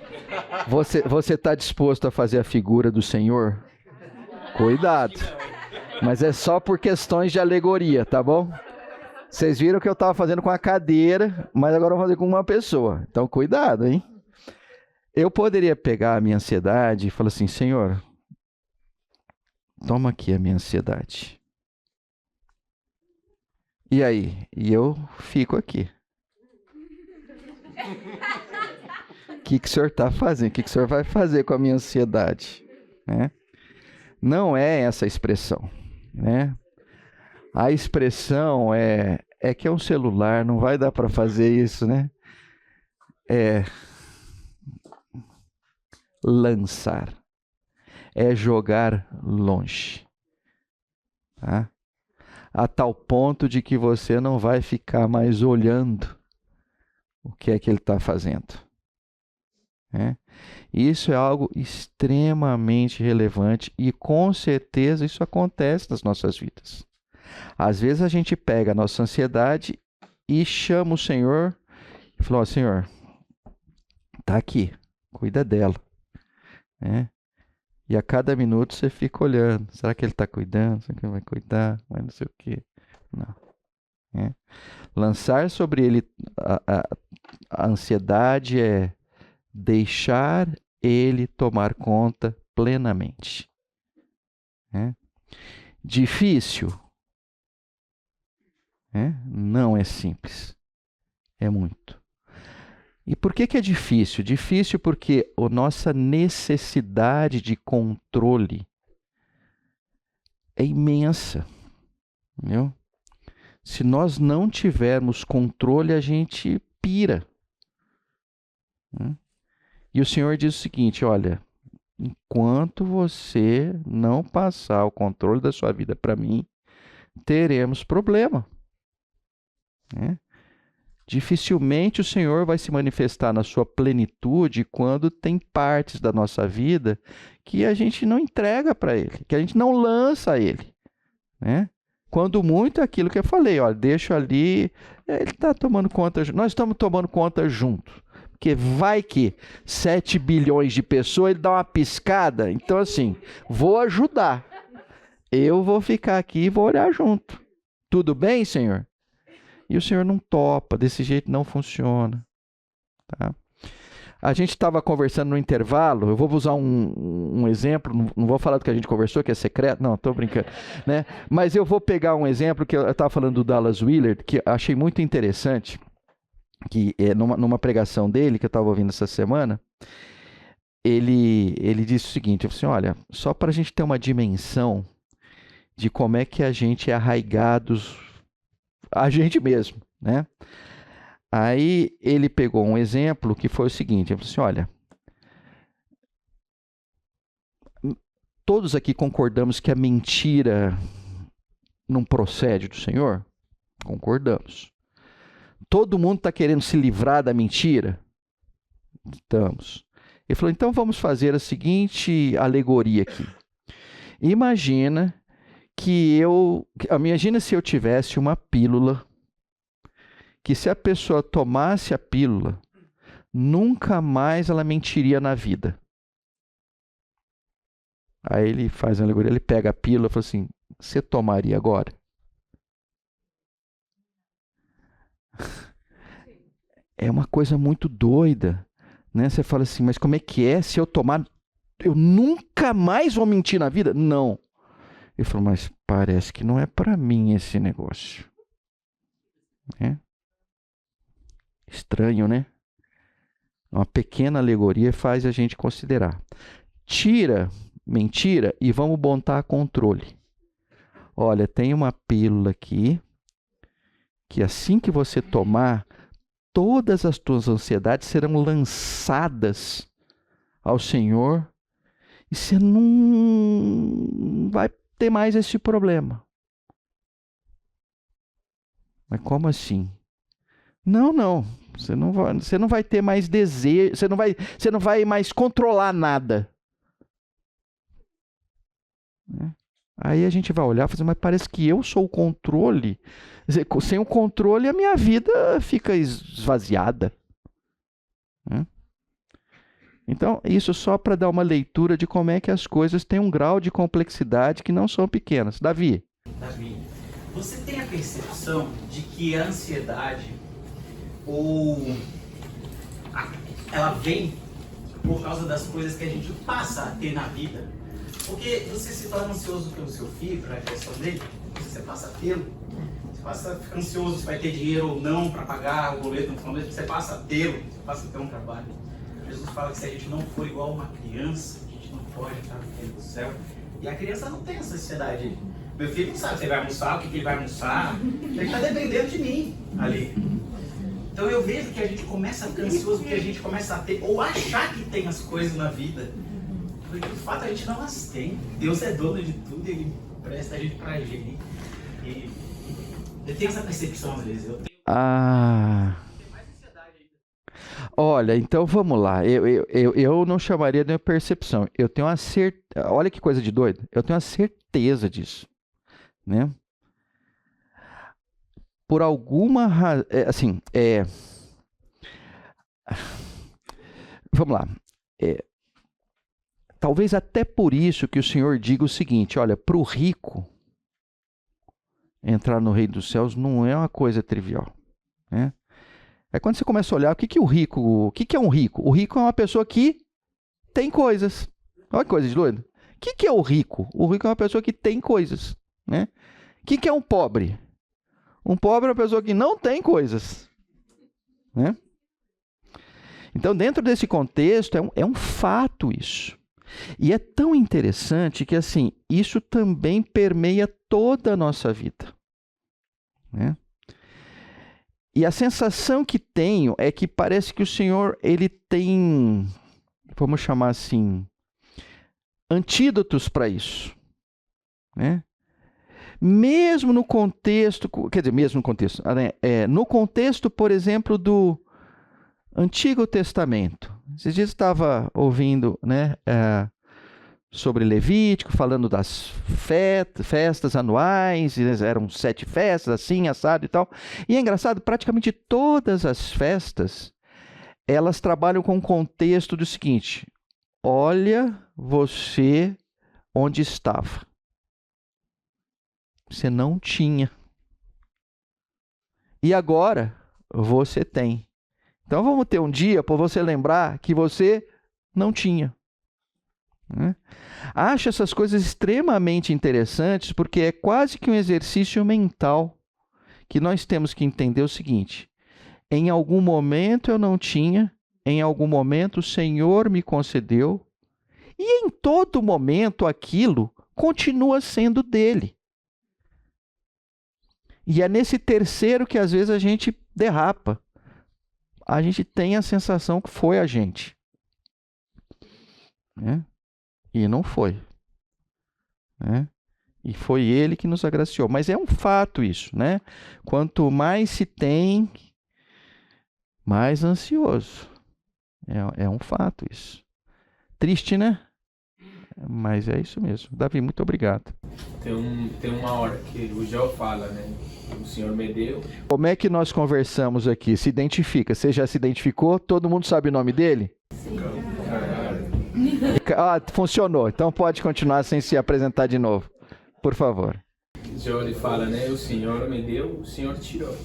você está disposto a fazer a figura do Senhor? Cuidado. Mas é só por questões de alegoria, tá bom? Vocês viram que eu estava fazendo com a cadeira, mas agora eu vou fazer com uma pessoa. Então, cuidado, hein? Eu poderia pegar a minha ansiedade e falar assim, Senhor, toma aqui a minha ansiedade. E aí? E eu fico aqui. O que o senhor está fazendo? O que o senhor vai fazer com a minha ansiedade? Né? Não é essa a expressão, né? A expressão é que é um celular, não vai dar para fazer isso, né? É lançar, é jogar longe, tá? A tal ponto de que você não vai ficar mais olhando o que é que ele está fazendo. Isso é algo extremamente relevante e com certeza isso acontece nas nossas vidas. Às vezes a gente pega a nossa ansiedade e chama o Senhor e fala, Senhor, está aqui, cuida dela. E a cada minuto você fica olhando, será que ele está cuidando? Será que ele vai cuidar? Mas não sei o quê. Não. Lançar sobre ele a ansiedade é deixar ele tomar conta plenamente. Difícil? Não é simples. É muito. E por que é difícil? Difícil porque a nossa necessidade de controle é imensa. Entendeu? Se nós não tivermos controle, a gente pira. E o Senhor diz o seguinte, olha, enquanto você não passar o controle da sua vida para mim, teremos problema. Dificilmente o Senhor vai se manifestar na sua plenitude quando tem partes da nossa vida que a gente não entrega para Ele, que a gente não lança a Ele. Quando muito é aquilo que eu falei, ó, deixa ali, ele está tomando conta, nós estamos tomando conta junto. Porque vai que 7 bilhões de pessoas, ele dá uma piscada, então assim, vou ajudar. Eu vou ficar aqui e vou olhar junto. Tudo bem, Senhor? E o Senhor não topa, desse jeito não funciona. Tá? A gente estava conversando no intervalo, eu vou usar um exemplo, não vou falar do que a gente conversou, que é secreto, não, estou brincando, né? Mas eu vou pegar um exemplo que eu estava falando do Dallas Willard, que achei muito interessante, que numa pregação dele, que eu estava ouvindo essa semana, ele disse o seguinte, eu falei assim, olha, só para a gente ter uma dimensão de como é que a gente é arraigados a gente mesmo, né? Aí ele pegou um exemplo que foi o seguinte, ele falou assim, olha, todos aqui concordamos que a mentira não procede do Senhor? Concordamos. Todo mundo está querendo se livrar da mentira? Estamos. Ele falou, então vamos fazer a seguinte alegoria aqui. Imagina se eu tivesse uma pílula, que se a pessoa tomasse a pílula, nunca mais ela mentiria na vida. Aí ele faz uma alegoria, ele pega a pílula e fala assim, você tomaria agora? É uma coisa muito doida, né? Você fala assim, mas como é que é? Se eu tomar, eu nunca mais vou mentir na vida? Não. Ele falou, mas parece que não é para mim esse negócio. É? Estranho, né? Uma pequena alegoria faz a gente considerar. Tira mentira e vamos botar controle. Olha, tem uma pílula aqui, que assim que você tomar, todas as tuas ansiedades serão lançadas ao Senhor e você não vai ter mais esse problema. Mas como assim? Não. Você não vai ter mais desejo, você não vai mais controlar nada. Aí a gente vai olhar e falar, mas parece que eu sou o controle. Sem o controle, a minha vida fica esvaziada. Então, isso só para dar uma leitura de como é que as coisas têm um grau de complexidade que não são pequenas. Davi, você tem a percepção de que a ansiedade ela vem por causa das coisas que a gente passa a ter na vida? Porque você se torna ansioso pelo seu filho, pela criação dele, você passa a tê-lo. Você fica ansioso se vai ter dinheiro ou não para pagar o boleto no final do mês, você passa a tê-lo, você passa a ter um trabalho. Jesus fala que se a gente não for igual a uma criança, a gente não pode entrar no reino do céu. E a criança não tem essa ansiedade. Meu filho não sabe se ele vai almoçar, o que ele vai almoçar. Ele está dependendo de mim ali. Então eu vejo que a gente começa a ficar ansioso porque a gente começa a ter, ou achar que tem as coisas na vida. Porque de fato a gente não as tem. Deus é dono de tudo e Ele presta a gente para agir. E eu tenho essa percepção às vezes. Eu tenho mais ansiedade ainda. Olha, então vamos lá. Eu não chamaria de uma percepção. Eu tenho uma certeza. Olha que coisa de doido. Eu tenho uma certeza disso, né? Por alguma razão, assim, vamos lá. Talvez até por isso que o Senhor diga o seguinte: olha, para o rico entrar no reino dos céus não é uma coisa trivial, né? É quando você começa a olhar o que é um rico? O rico é uma pessoa que tem coisas. Olha que coisa de doido. O que é o rico? O rico é uma pessoa que tem coisas, né? O que é um pobre? Um pobre é uma pessoa que não tem coisas, né? Então, dentro desse contexto, é um fato isso. E é tão interessante que, assim, isso também permeia toda a nossa vida, né? E a sensação que tenho é que parece que o Senhor, ele tem, vamos chamar assim, antídotos para isso, né? Mesmo no contexto, quer dizer, mesmo no contexto, no contexto, por exemplo, do Antigo Testamento. Esses dias eu estava ouvindo, né, sobre Levítico, falando das festas anuais, eram 7 festas, assim, assado e tal. E é engraçado, praticamente todas as festas, elas trabalham com o contexto do seguinte: olha você onde estava. Você não tinha. E agora você tem. Então vamos ter um dia para você lembrar que você não tinha. Acho essas coisas extremamente interessantes porque é quase que um exercício mental que nós temos que entender o seguinte: em algum momento eu não tinha, em algum momento o Senhor me concedeu, e em todo momento aquilo continua sendo dele. E é nesse terceiro que às vezes a gente derrapa. A gente tem a sensação que foi a gente. E não foi. E foi ele que nos agraciou. Mas é um fato isso, né? Quanto mais se tem, mais ansioso. É um fato isso. Triste, né? Mas é isso mesmo. Davi, muito obrigado. Tem uma hora que o Jó fala, né? O Senhor me deu. Como é que nós conversamos aqui? Se identifica. Você já se identificou? Todo mundo sabe o nome dele? Sim. Funcionou. Então pode continuar sem se apresentar de novo. Por favor. Jó ele fala, né? O Senhor me deu, o Senhor tirou.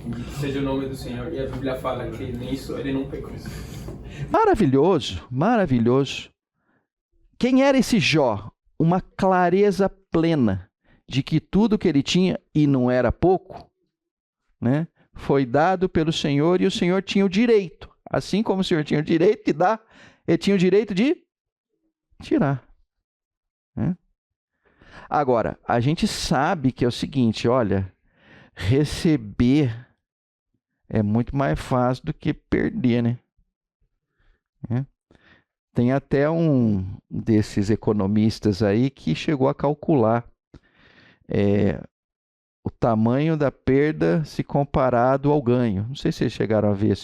Bendito seja o nome do Senhor. E a Bíblia fala que nisso ele não pecou. Maravilhoso, maravilhoso. Quem era esse Jó? Uma clareza plena de que tudo que ele tinha, e não era pouco, né, foi dado pelo Senhor, e o Senhor tinha o direito, assim como o Senhor tinha o direito de dar, ele tinha o direito de tirar. Agora, a gente sabe que é o seguinte, olha, receber é muito mais fácil do que perder, né? Tem até um desses economistas aí que chegou a calcular o tamanho da perda se comparado ao ganho. Não sei se eles chegaram a ver,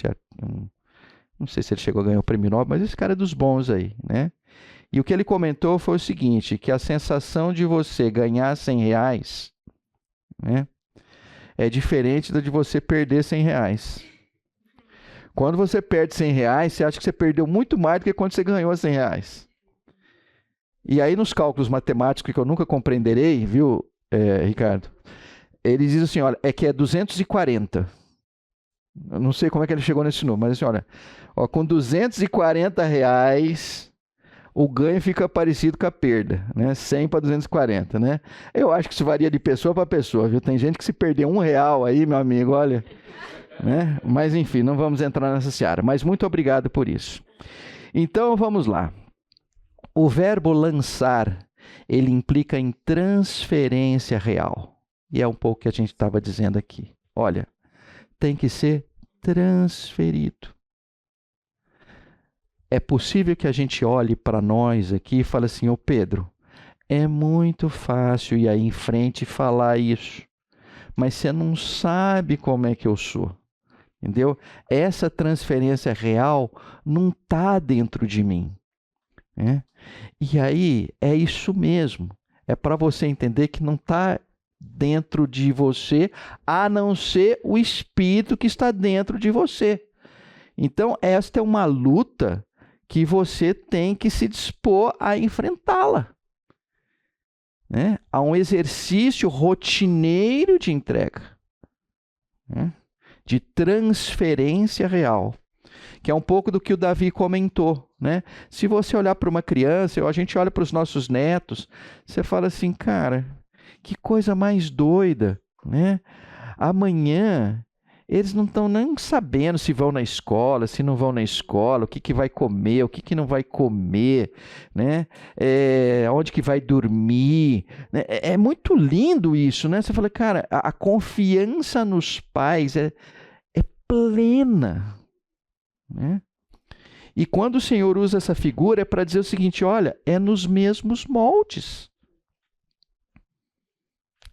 não sei se ele chegou a ganhar o prêmio Nobel, mas esse cara é dos bons aí, né? E o que ele comentou foi o seguinte, que a sensação de você ganhar R$100, né, é diferente da de você perder R$100. Quando você perde R$100, você acha que você perdeu muito mais do que quando você ganhou R$100. E aí nos cálculos matemáticos que eu nunca compreenderei, viu, Ricardo? Eles dizem assim, olha, é que é 240. Eu não sei como é que ele chegou nesse número, mas assim, olha, com R$240, o ganho fica parecido com a perda, né? 100 para 240, né? Eu acho que isso varia de pessoa para pessoa, viu? Tem gente que se perder R$1 aí, meu amigo, olha... né? Mas enfim, não vamos entrar nessa seara. Mas muito obrigado por isso. Então vamos lá. O verbo lançar, ele implica em transferência real. E é um pouco o que a gente estava dizendo aqui. Olha, tem que ser transferido. É possível que a gente olhe para nós aqui e fale assim, ô Pedro, é muito fácil ir aí em frente e falar isso. Mas você não sabe como é que eu sou. Entendeu? Essa transferência real não está dentro de mim. E aí, é isso mesmo. É para você entender que não está dentro de você, a não ser o Espírito que está dentro de você. Então, esta é uma luta que você tem que se dispor a enfrentá-la. Há um exercício rotineiro de entrega. De transferência real, que é um pouco do que o Davi comentou, né? Se você olhar para uma criança, ou a gente olha para os nossos netos, você fala assim, cara, que coisa mais doida, né? Amanhã eles não estão nem sabendo se vão na escola, se não vão na escola, o que vai comer, o que não vai comer, né? Onde que vai dormir. Né? É muito lindo isso, né? Você fala, cara, a confiança nos pais é plena. Né? E quando o Senhor usa essa figura, é para dizer o seguinte, olha, é nos mesmos moldes.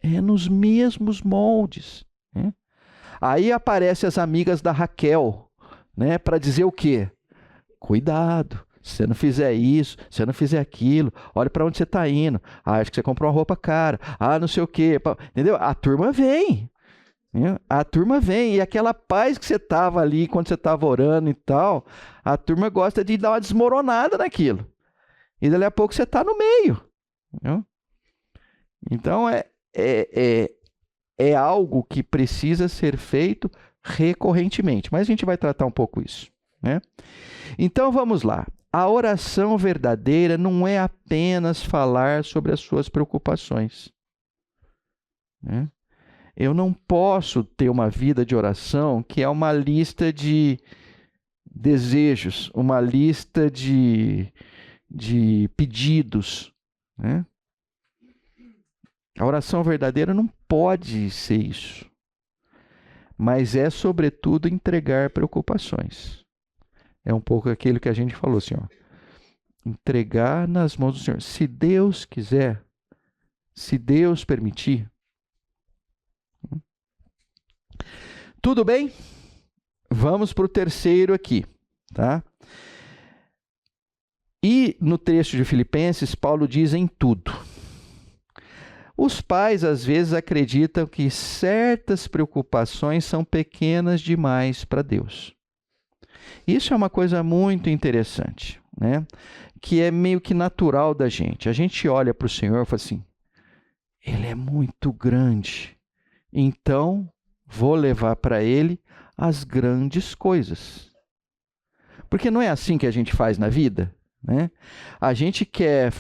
É nos mesmos moldes. Né? Aí aparecem as amigas da Raquel, né, para dizer o quê? Cuidado, Se você não fizer isso, se você não fizer aquilo, olha para onde você está indo. Ah, acho que você comprou uma roupa cara. Ah, não sei o quê. Entendeu? A turma vem. Entendeu? A turma vem. E aquela paz que você estava ali quando você estava orando e tal, a turma gosta de dar uma desmoronada naquilo. E dali a pouco você está no meio. Entendeu? Então, é algo que precisa ser feito recorrentemente. Mas a gente vai tratar um pouco isso, né? Então, vamos lá. A oração verdadeira não é apenas falar sobre as suas preocupações, né? Eu não posso ter uma vida de oração que é uma lista de desejos, uma lista de pedidos, né? A oração verdadeira não pode ser isso, mas é, sobretudo, entregar preocupações. É um pouco aquilo que a gente falou, assim, ó, entregar nas mãos do Senhor. Se Deus quiser, se Deus permitir. Tudo bem? Vamos para o terceiro aqui, tá? E no trecho de Filipenses, Paulo diz em tudo. Os pais, às vezes, acreditam que certas preocupações são pequenas demais para Deus. Isso é uma coisa muito interessante, né? Que é meio que natural da gente. A gente olha para o Senhor e fala assim, Ele é muito grande, então vou levar para Ele as grandes coisas. Porque não é assim que a gente faz na vida, né? A gente quer,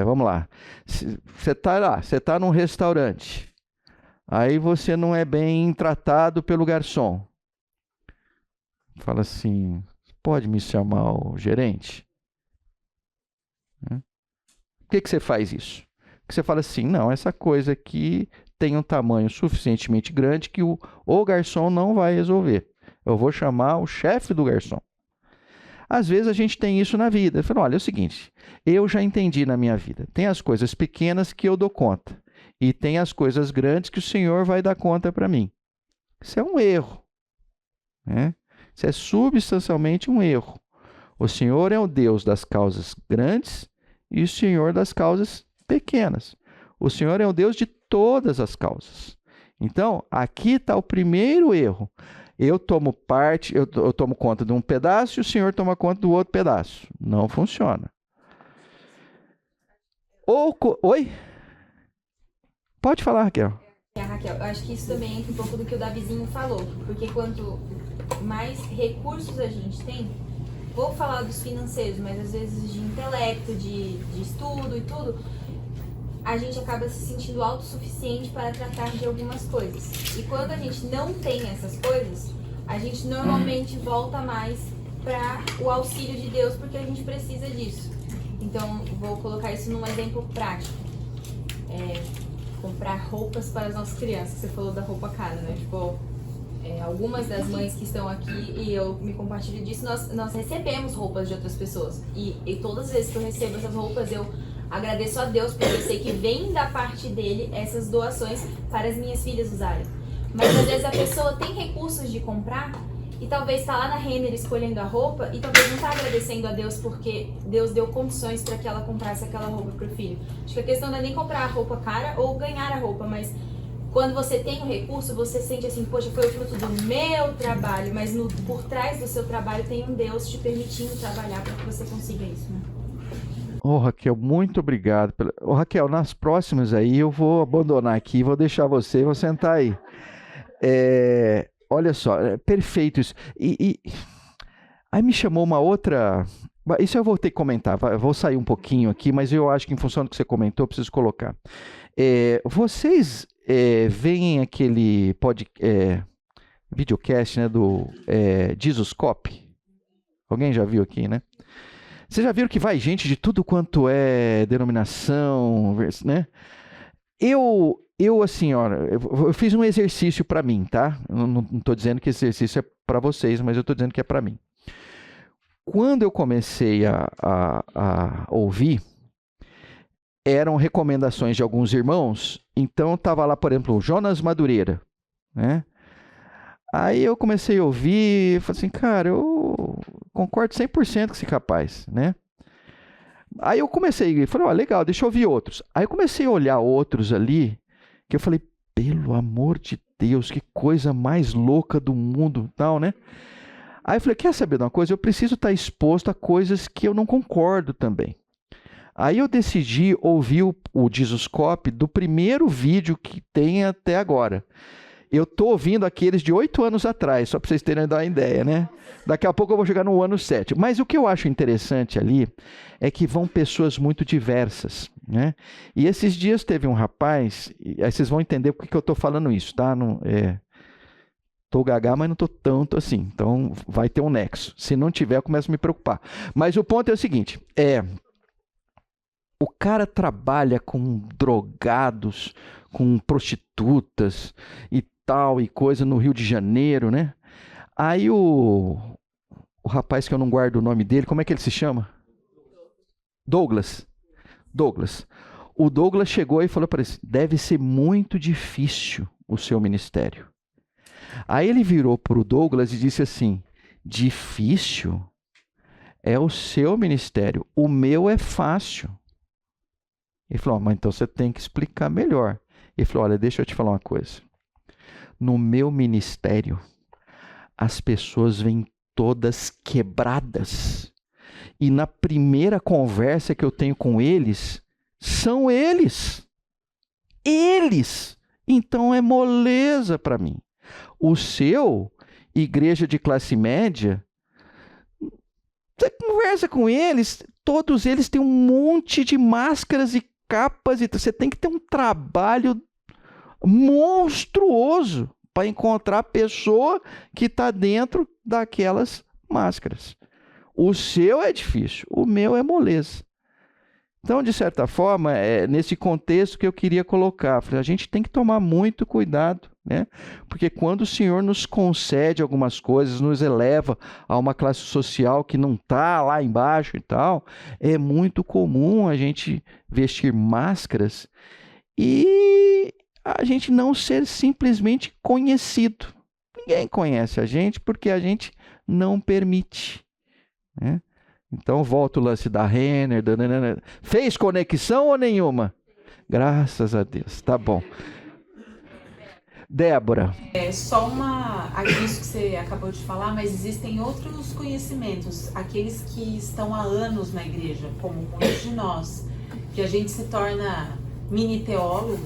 vamos lá, você está lá, você está num restaurante, aí você não é bem tratado pelo garçom. Fala assim, pode me chamar o gerente? Por que você faz isso? Porque você fala assim, não, essa coisa aqui tem um tamanho suficientemente grande que o garçom não vai resolver. Eu vou chamar o chefe do garçom. Às vezes a gente tem isso na vida. Eu falo, olha, é o seguinte, eu já entendi na minha vida. Tem as coisas pequenas que eu dou conta. E tem as coisas grandes que o Senhor vai dar conta para mim. Isso é um erro, né? Isso é substancialmente um erro. O Senhor é o Deus das causas grandes e o Senhor das causas pequenas. O Senhor é o Deus de todas as causas. Então, aqui está o primeiro erro. Eu tomo parte, eu tomo conta de um pedaço e o Senhor toma conta do outro pedaço. Não funciona. Oi? Pode falar, Raquel. Raquel, eu acho que isso também entra um pouco do que o Davizinho falou, porque quanto mais recursos a gente tem, vou falar dos financeiros, mas às vezes de intelecto, de estudo e tudo, a gente acaba se sentindo autossuficiente para tratar de algumas coisas. E quando a gente não tem essas coisas, a gente normalmente volta mais para o auxílio de Deus, porque a gente precisa disso. Então, vou colocar isso num exemplo prático. Comprar roupas para as nossas crianças. Você falou da roupa cara, né? Tipo, algumas das mães que estão aqui, e eu me compartilho disso, nós recebemos roupas de outras pessoas. E todas as vezes que eu recebo essas roupas, eu agradeço a Deus, porque eu sei que vem da parte dele essas doações para as minhas filhas usarem. Mas às vezes a pessoa tem recursos de comprar e talvez está lá na Renner escolhendo a roupa e talvez não está agradecendo a Deus porque Deus deu condições para que ela comprasse aquela roupa para o filho. Acho que a questão não é nem comprar a roupa cara ou ganhar a roupa, mas quando você tem o recurso, você sente assim, poxa, foi o fruto do meu trabalho, mas por trás do seu trabalho tem um Deus te permitindo trabalhar para que você consiga isso, né? Raquel, muito obrigado. Raquel, nas próximas aí eu vou abandonar aqui, vou deixar você e vou sentar aí. Olha só, perfeito isso. Aí me chamou uma outra... Isso eu vou ter que comentar, vou sair um pouquinho aqui, mas eu acho que em função do que você comentou, eu preciso colocar. Vocês veem aquele videocast, né, do Jesuscope? Alguém já viu aqui, né? Vocês já viram que vai gente de tudo quanto é denominação, né? Eu assim, ó, eu fiz um exercício para mim, tá? Eu não estou dizendo que esse exercício é para vocês, mas eu estou dizendo que é para mim. Quando eu comecei a ouvir, eram recomendações de alguns irmãos, então estava lá, por exemplo, o Jonas Madureira, né? Aí eu comecei a ouvir, falei assim, cara, concordo 100% com esse rapaz, né? Aí eu comecei, falei, ó, legal, deixa eu ouvir outros. Aí eu comecei a olhar outros ali, que eu falei, pelo amor de Deus, que coisa mais louca do mundo, tal, né? Aí eu falei, quer saber de uma coisa? Eu preciso estar exposto a coisas que eu não concordo também. Aí eu decidi ouvir o Jesuscope do primeiro vídeo que tem até agora. Eu estou ouvindo aqueles de 8 anos atrás, só para vocês terem uma ideia, né? Daqui a pouco eu vou chegar no ano 7. Mas o que eu acho interessante ali é que vão pessoas muito diversas, né? E esses dias teve um rapaz, aí vocês vão entender por que eu estou falando isso, tá? Tô gaga, mas não tô tanto assim. Então vai ter um nexo. Se não tiver, eu começo a me preocupar. Mas o ponto é o seguinte, o cara trabalha com drogados, com prostitutas e tal e coisa no Rio de Janeiro, né? Aí o rapaz que eu não guardo o nome dele, como é que ele se chama? Douglas. O Douglas chegou e falou para ele, deve ser muito difícil o seu ministério. Aí ele virou para o Douglas e disse assim, difícil é o seu ministério, o meu é fácil. Ele falou, mas então você tem que explicar melhor. Ele falou, olha, deixa eu te falar uma coisa. No meu ministério, as pessoas vêm todas quebradas. E na primeira conversa que eu tenho com eles, são eles. Eles! Então é moleza para mim. O seu, igreja de classe média, você conversa com eles, todos eles têm um monte de máscaras e capas, e você tem que ter um trabalho monstruoso para encontrar a pessoa que está dentro daquelas máscaras. O seu é difícil, o meu é moleza. Então, de certa forma, é nesse contexto que eu queria colocar. A gente tem que tomar muito cuidado, né? Porque quando o Senhor nos concede algumas coisas, nos eleva a uma classe social que não está lá embaixo e tal, é muito comum a gente vestir máscaras e a gente não ser simplesmente conhecido. Ninguém conhece a gente porque a gente não permite, né? Então, volta o lance da Renner. Fez conexão ou nenhuma? Graças a Deus. Tá bom. Débora. Só isso que você acabou de falar, mas existem outros conhecimentos. Aqueles que estão há anos na igreja, como muitos de nós, que a gente se torna mini teólogos.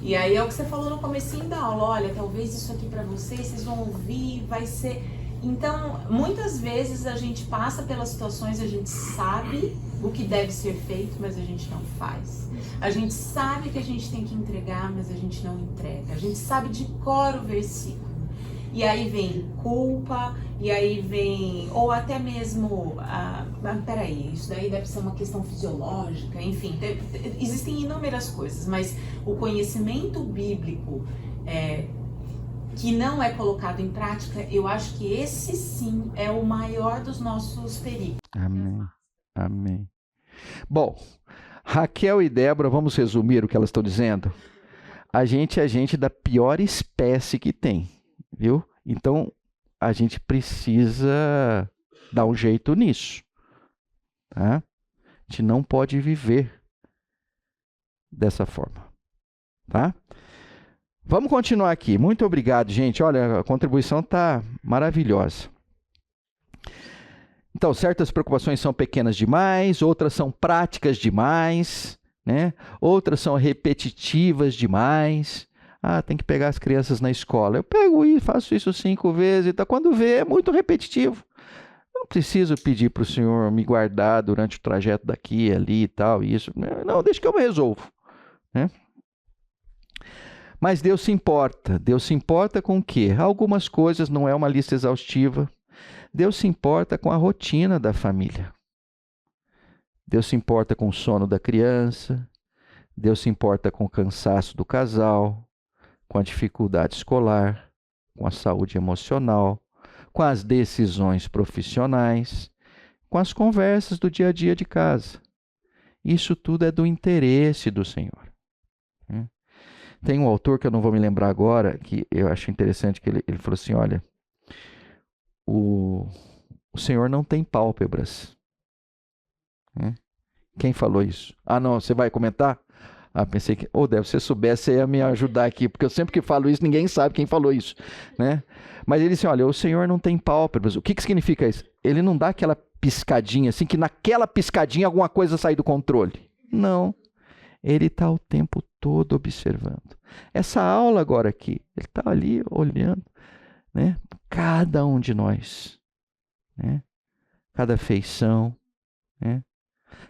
E aí é o que você falou no comecinho da aula. Olha, talvez isso aqui para vocês vão ouvir, vai ser... Então, muitas vezes a gente passa pelas situações, a gente sabe o que deve ser feito, mas a gente não faz. A gente sabe que a gente tem que entregar, mas a gente não entrega. A gente sabe de cor o versículo. E aí vem culpa, e aí vem... Ou até mesmo... peraí, isso daí deve ser uma questão fisiológica, enfim. Existem inúmeras coisas, mas o conhecimento bíblico... que não é colocado em prática, eu acho que esse sim é o maior dos nossos perigos. Amém. Amém. Bom, Raquel e Débora, vamos resumir o que elas estão dizendo? A gente é gente da pior espécie que tem, viu? Então, a gente precisa dar um jeito nisso, tá? A gente não pode viver dessa forma, tá? Vamos continuar aqui. Muito obrigado, gente. Olha, a contribuição está maravilhosa. Então, certas preocupações são pequenas demais, outras são práticas demais, né? Outras são repetitivas demais. Tem que pegar as crianças na escola. Eu pego e faço isso 5 vezes e tal. Quando vê, é muito repetitivo. Eu não preciso pedir para o Senhor me guardar durante o trajeto daqui, ali e tal, isso. Não, deixa que eu me resolvo, né? Mas Deus se importa. Deus se importa com o quê? Algumas coisas, não é uma lista exaustiva. Deus se importa com a rotina da família. Deus se importa com o sono da criança. Deus se importa com o cansaço do casal, com a dificuldade escolar, com a saúde emocional, com as decisões profissionais, com as conversas do dia a dia de casa. Isso tudo é do interesse do Senhor. Tem um autor que eu não vou me lembrar agora, que eu acho interessante, que ele falou assim, olha, o Senhor não tem pálpebras. Né? Quem falou isso? Ah, não, você vai comentar? Ah, pensei que... Débora, se você soubesse, você ia me ajudar aqui, porque eu sempre que falo isso, ninguém sabe quem falou isso. Né? Mas ele disse, olha, o Senhor não tem pálpebras. O que significa isso? Ele não dá aquela piscadinha, assim, que naquela piscadinha alguma coisa sai do controle. Não. Ele está o tempo todo observando. Essa aula agora aqui, ele está ali olhando, né? Cada um de nós, né? Cada feição, né?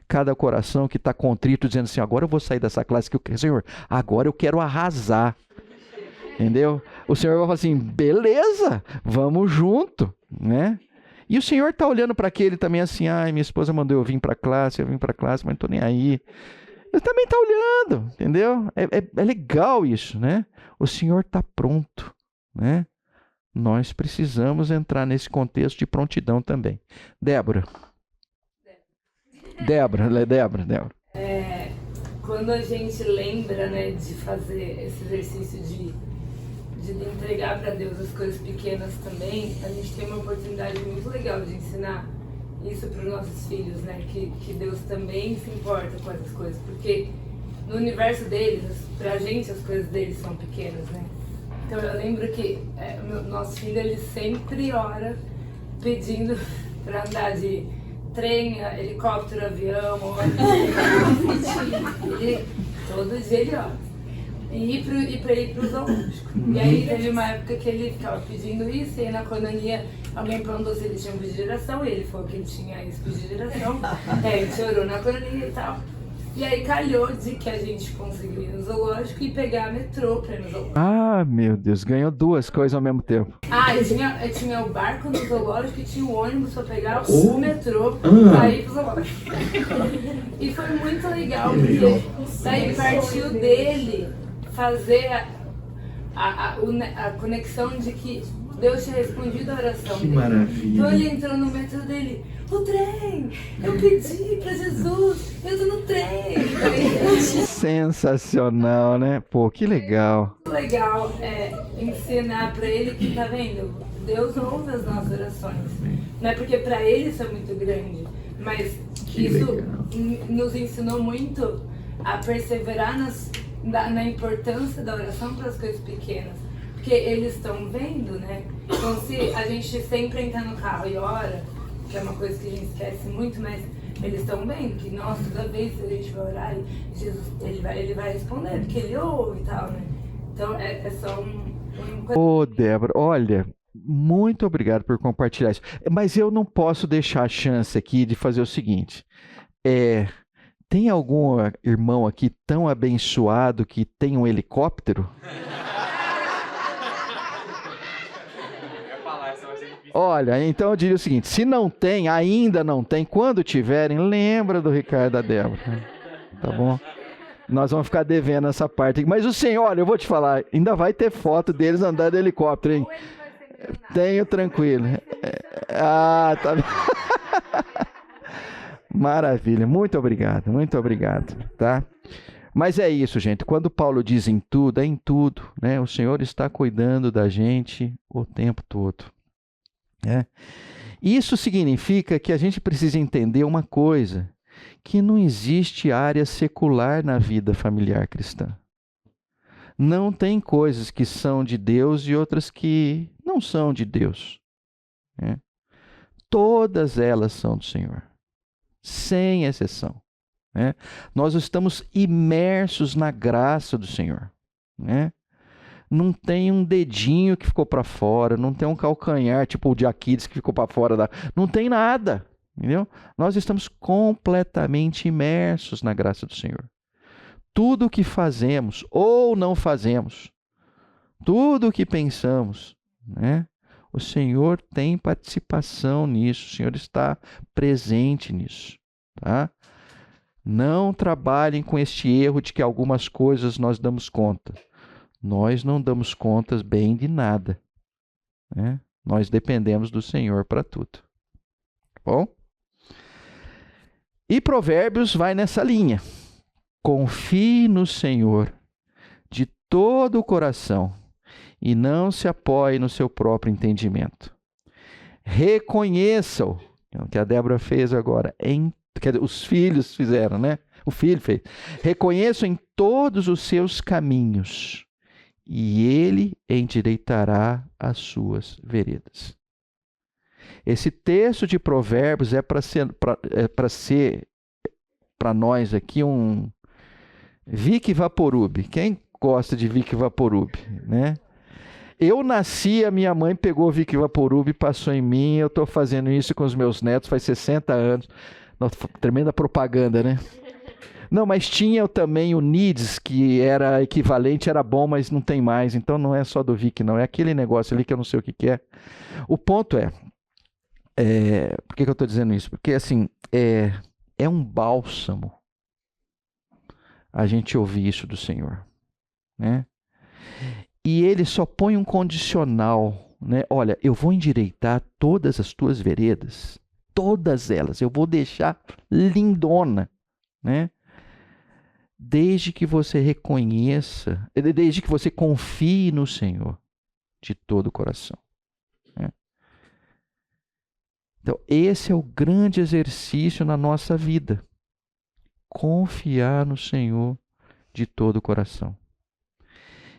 Cada coração que está contrito, dizendo assim, agora eu vou sair dessa classe que Senhor, agora eu quero arrasar. Entendeu? O Senhor vai falar assim, beleza, vamos junto, né? E o Senhor está olhando para aquele também assim, ai, minha esposa mandou eu vir para a classe, mas não estou nem aí. Ele também está olhando, entendeu? É legal isso, né? O Senhor está pronto, né? Nós precisamos entrar nesse contexto de prontidão também. Débora. Quando a gente lembra, né, de fazer esse exercício de entregar para Deus as coisas pequenas também, a gente tem uma oportunidade muito legal de ensinar isso para os nossos filhos, né, que Deus também se importa com essas coisas, porque no universo deles, pra gente as coisas deles são pequenas, né. Então eu lembro que nosso filho, ele sempre ora pedindo para andar de trem, helicóptero, avião, todo dia ele ora. E para ir para o zoológico. E aí teve uma época que ele ficava pedindo isso, e aí na cononia alguém perguntou se ele tinha um pedido de geração, e ele falou que ele tinha esse pedido de geração. A gente orou na cononia e tal. E aí calhou de que a gente conseguiu ir no zoológico e pegar metrô para ir no zoológico. Ah, meu Deus, ganhou duas coisas ao mesmo tempo. Ah, eu tinha o barco no zoológico e tinha o ônibus para pegar o metrô para ir pro zoológico. E foi muito legal, porque daí partiu dele fazer a conexão de que Deus tinha respondido a oração dele. Maravilha. Então ele entrou no metrô dele, o trem, eu pedi pra Jesus, eu tô no trem. Sensacional, né? Pô, que legal. Legal ensinar pra ele que, tá vendo, Deus ouve as nossas orações. Não é porque pra ele isso é muito grande, mas Que isso legal. nos ensinou muito a perseverar na importância da oração para as coisas pequenas. Porque eles estão vendo, né? Então se a gente sempre entra no carro e ora, que é uma coisa que a gente esquece muito, mas eles estão vendo que, nossa, toda vez que a gente vai orar, Jesus, ele vai responder, porque ele ouve e tal, né? Então é só Ô, Débora, olha, muito obrigado por compartilhar isso. Mas eu não posso deixar a chance aqui de fazer o seguinte. Tem algum irmão aqui tão abençoado que tem um helicóptero? Olha, então eu diria o seguinte, se não tem, ainda não tem, quando tiverem, lembra do Ricardo e da Débora, tá bom? Nós vamos ficar devendo essa parte. Mas o Senhor, olha, eu vou te falar, ainda vai ter foto deles andando de helicóptero, hein? Tenho tranquilo. Tá bem. Maravilha, muito obrigado, tá? Mas é isso, gente, quando Paulo diz em tudo, é em tudo, né? O Senhor está cuidando da gente o tempo todo. Isso significa que a gente precisa entender uma coisa, que não existe área secular na vida familiar cristã. Não tem coisas que são de Deus e outras que não são de Deus. Todas elas são do Senhor, sem exceção. Nós estamos imersos na graça do Senhor. Não tem um dedinho que ficou para fora, não tem um calcanhar, tipo o de Aquiles que ficou para fora. Não tem nada, entendeu? Nós estamos completamente imersos na graça do Senhor. Tudo o que fazemos ou não fazemos, tudo o que pensamos, o Senhor tem participação nisso, o Senhor está presente nisso, tá? Não trabalhem com este erro de que algumas coisas nós damos conta. Nós não damos contas bem de nada. Nós dependemos do Senhor para tudo. Tá bom? E Provérbios vai nessa linha. Confie no Senhor de todo o coração e não se apoie no seu próprio entendimento. Reconheçam, é o que a Débora fez agora, quer dizer, os filhos fizeram, né? O filho fez. Reconheçam em todos os seus caminhos, e ele endireitará as suas veredas. Esse texto de Provérbios é para ser para nós aqui um Vicky Vaporub. Quem gosta de Vicky Vaporub, né? Eu nasci, a minha mãe pegou Vicky Vaporub e passou em mim. Eu estou fazendo isso com os meus netos faz 60 anos. Nossa, tremenda propaganda, né? Não, mas tinha também o Needs, que era equivalente, era bom, mas não tem mais. Então não é só do Vicky, não. É aquele negócio ali que eu não sei o que é. O ponto por que eu estou dizendo isso? Porque, assim, é um bálsamo a gente ouvir isso do Senhor, né? E ele só põe um condicional, né? Olha, eu vou endireitar todas as tuas veredas, todas elas, eu vou deixar lindona, né? Desde que você reconheça, desde que você confie no Senhor de todo o coração, né? Então, esse é o grande exercício na nossa vida. Confiar no Senhor de todo o coração.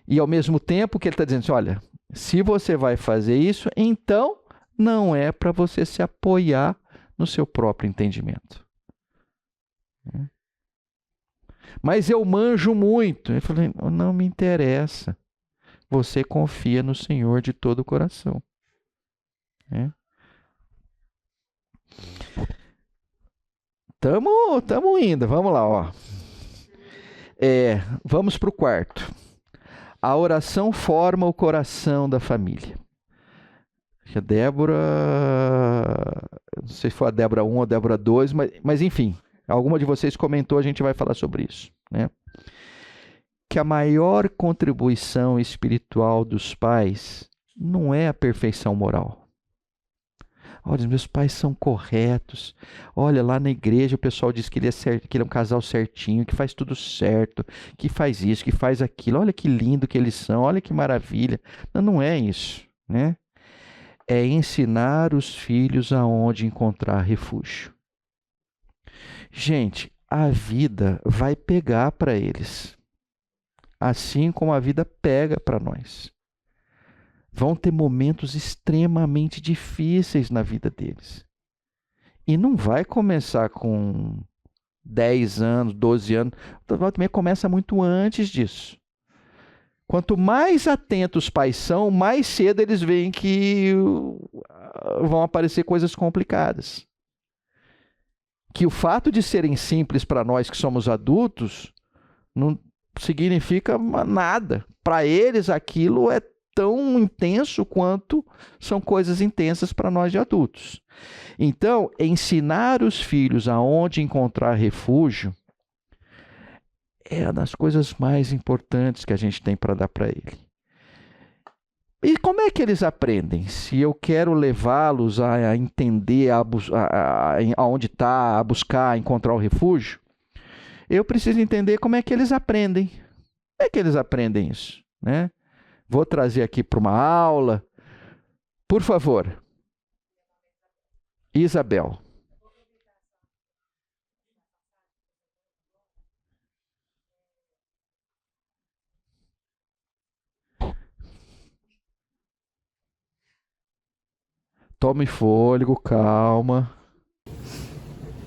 E ao mesmo tempo que ele está dizendo assim, olha, se você vai fazer isso, então não é para você se apoiar no seu próprio entendimento. Mas eu manjo muito. Eu falei, não me interessa. Você confia no Senhor de todo o coração. Tamo indo, vamos lá, ó. Vamos para o quarto. A oração forma o coração da família. A Débora, não sei se foi a Débora 1 ou a Débora 2, mas enfim, alguma de vocês comentou, a gente vai falar sobre isso, né? Que a maior contribuição espiritual dos pais não é a perfeição moral. Olha, meus pais são corretos. Olha, lá na igreja o pessoal diz que ele é um casal certinho, que faz tudo certo, que faz isso, que faz aquilo. Olha que lindo que eles são, olha que maravilha. Não é isso, né? É ensinar os filhos aonde encontrar refúgio. Gente, a vida vai pegar para eles, assim como a vida pega para nós. Vão ter momentos extremamente difíceis na vida deles. E não vai começar com 10 anos, 12 anos. Também começa muito antes disso. Quanto mais atentos os pais são, mais cedo eles veem que vão aparecer coisas complicadas. Que o fato de serem simples para nós que somos adultos não significa nada. Para eles aquilo é tão intenso quanto são coisas intensas para nós de adultos. Então, ensinar os filhos aonde encontrar refúgio é uma das coisas mais importantes que a gente tem para dar para ele. E como é que eles aprendem? Se eu quero levá-los a entender aonde está, a buscar, a encontrar o refúgio, eu preciso entender como é que eles aprendem. Como é que eles aprendem isso, né? Vou trazer aqui para uma aula. Por favor. Isabel. Tome fôlego, calma.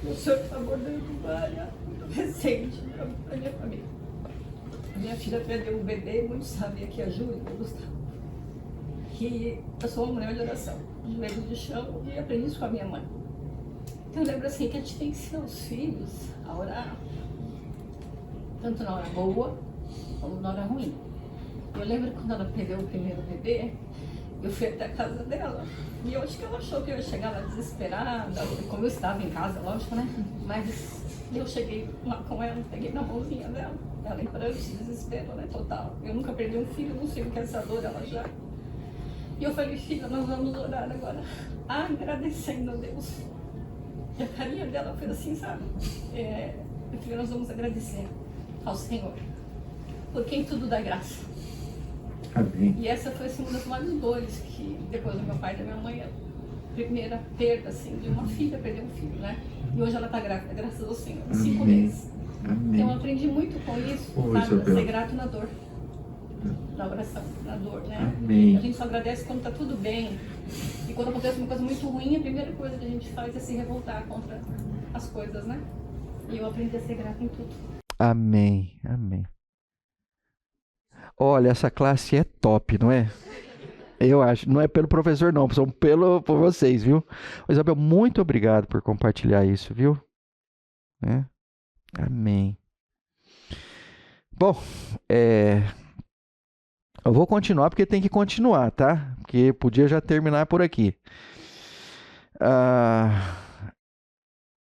O senhor está abordando uma área muito recente para a minha família. Minha filha perdeu um bebê, muitos sabem aqui, a Júlia, o Gustavo. Que eu sou uma mulher de oração, de joelho de chão, e aprendi isso com a minha mãe. Então eu lembro assim que a gente tem que ensinar os filhos a orar, tanto na hora boa como na hora ruim. Eu lembro quando ela perdeu o primeiro bebê, eu fui até a casa dela. E eu acho que ela achou que eu ia chegar lá desesperada, como eu estava em casa, lógico, né? Mas eu cheguei lá com ela, peguei na mãozinha dela, ela em pranto, desespero, né? Total. Eu nunca perdi um filho, não sei o que é essa dor, ela já. E eu falei, filha, nós vamos orar agora, agradecendo a Deus. E a carinha dela foi assim, sabe? Eu falei, nós vamos agradecer ao Senhor, porque em tudo dá graça. Amém. E essa foi assim, uma das maiores dores que depois do meu pai e da minha mãe primeira perda, assim, de uma filha, perder um filho, né? E hoje ela está grávida, graças ao Senhor, 5 meses. Amém. Então eu aprendi muito com isso, Oi, sabe? Isabel. Ser grato na dor. Na oração, na dor, né? Amém. A gente só agradece quando tá tudo bem. E quando acontece uma coisa muito ruim, a primeira coisa que a gente faz é se revoltar contra as coisas, né? E eu aprendi a ser grata em tudo. Amém, amém. Olha, essa classe é top, não é? Eu acho, não é pelo professor não, são por vocês, viu? Ô, Isabel, muito obrigado por compartilhar isso, viu? Né? Amém. Bom, eu vou continuar porque tem que continuar, tá? Porque podia já terminar por aqui.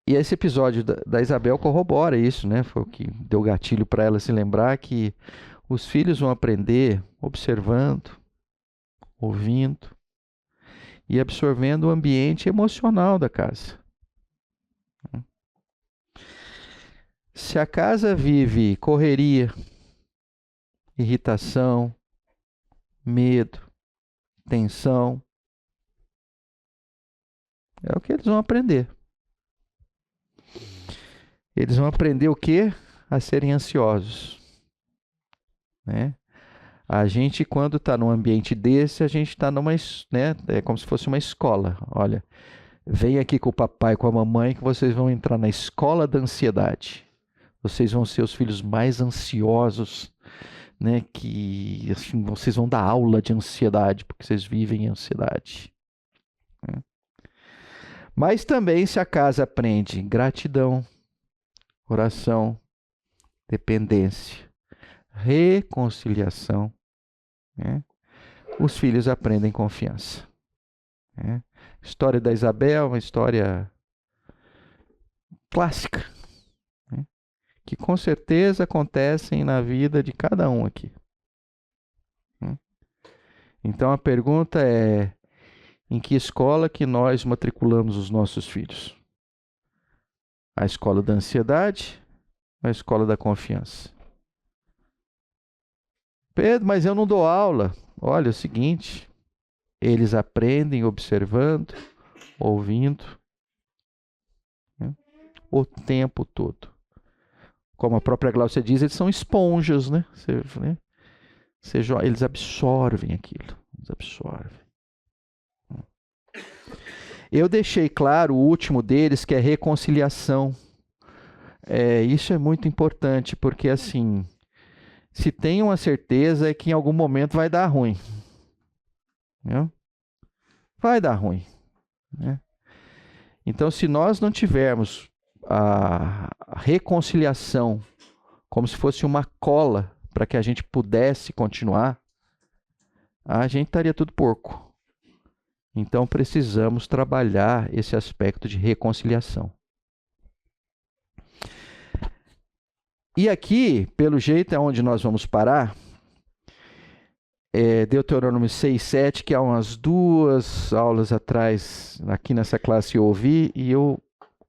E esse episódio da Isabel corrobora isso, né? Foi o que deu gatilho para ela se lembrar que os filhos vão aprender observando, ouvindo e absorvendo o ambiente emocional da casa. Se a casa vive correria, irritação, medo, tensão, é o que eles vão aprender. Eles vão aprender o quê? A serem ansiosos, né? A gente, quando está num ambiente desse, a gente está numa, né? É como se fosse uma escola. Olha, vem aqui com o papai e com a mamãe que vocês vão entrar na escola da ansiedade. Vocês vão ser os filhos mais ansiosos, né? Que assim, vocês vão dar aula de ansiedade, porque vocês vivem em ansiedade. Né? Mas também se a casa aprende gratidão, oração, dependência, reconciliação, né? Os filhos aprendem confiança. Né? História da Isabel, uma história clássica, né? Que com certeza acontecem na vida de cada um aqui. Né? Então a pergunta é: em que escola que nós matriculamos os nossos filhos? A escola da ansiedade ou a escola da confiança? Pedro, mas eu não dou aula. Olha, é o seguinte, eles aprendem observando, ouvindo, né? O tempo todo. Como a própria Glaucia diz, eles são esponjas, né? Eles absorvem aquilo. Eles absorvem. Eu deixei claro o último deles, que é reconciliação. Isso é muito importante, porque assim, se tem uma certeza é que em algum momento vai dar ruim. Né? Vai dar ruim. Né? Então, se nós não tivermos a reconciliação como se fosse uma cola para que a gente pudesse continuar, a gente estaria tudo porco. Então, precisamos trabalhar esse aspecto de reconciliação. E aqui, pelo jeito, é onde nós vamos parar. Deuteronômio 6, 7, que há umas 2 aulas atrás, aqui nessa classe eu ouvi, e eu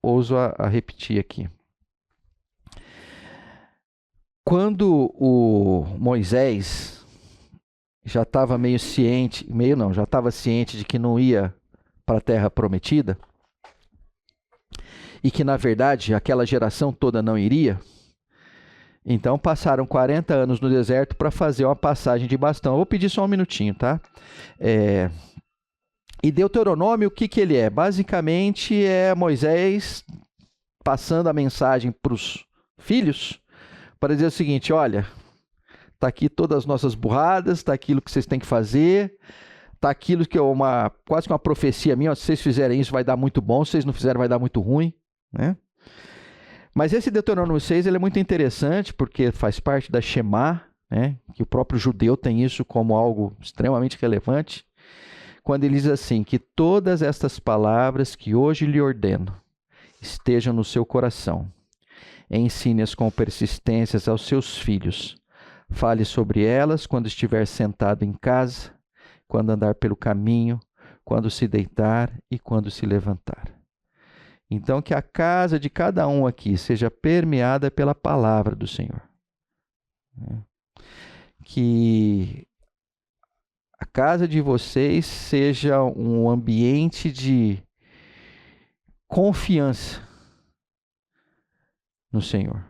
ouso a repetir aqui. Quando o Moisés já estava já estava ciente de que não ia para a terra prometida, e que na verdade aquela geração toda não iria, então passaram 40 anos no deserto para fazer uma passagem de bastão. Eu vou pedir só um minutinho, tá? E Deuteronômio, o que ele é? Basicamente é Moisés passando a mensagem para os filhos, para dizer o seguinte: olha, está aqui todas as nossas burradas, está aquilo que vocês têm que fazer, está aquilo que é quase que uma profecia minha: ó, se vocês fizerem isso vai dar muito bom, se vocês não fizerem vai dar muito ruim. Né? Mas esse Deuteronômio 6 ele é muito interessante porque faz parte da Shema, né? Que o próprio judeu tem isso como algo extremamente relevante, quando ele diz assim: que todas estas palavras que hoje lhe ordeno estejam no seu coração, ensine-as com persistências aos seus filhos, fale sobre elas quando estiver sentado em casa, quando andar pelo caminho, quando se deitar e quando se levantar. Então, que a casa de cada um aqui seja permeada pela palavra do Senhor. Que a casa de vocês seja um ambiente de confiança no Senhor.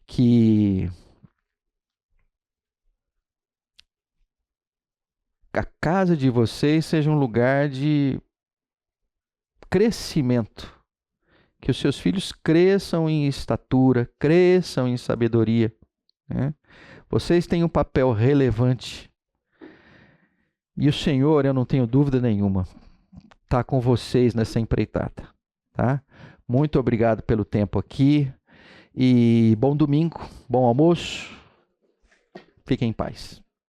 Que a casa de vocês seja um lugar de crescimento. Que os seus filhos cresçam em estatura, cresçam em sabedoria, né? Vocês têm um papel relevante. E o Senhor, eu não tenho dúvida nenhuma, está com vocês nessa empreitada, tá? Muito obrigado pelo tempo aqui. E bom domingo, bom almoço. Fiquem em paz.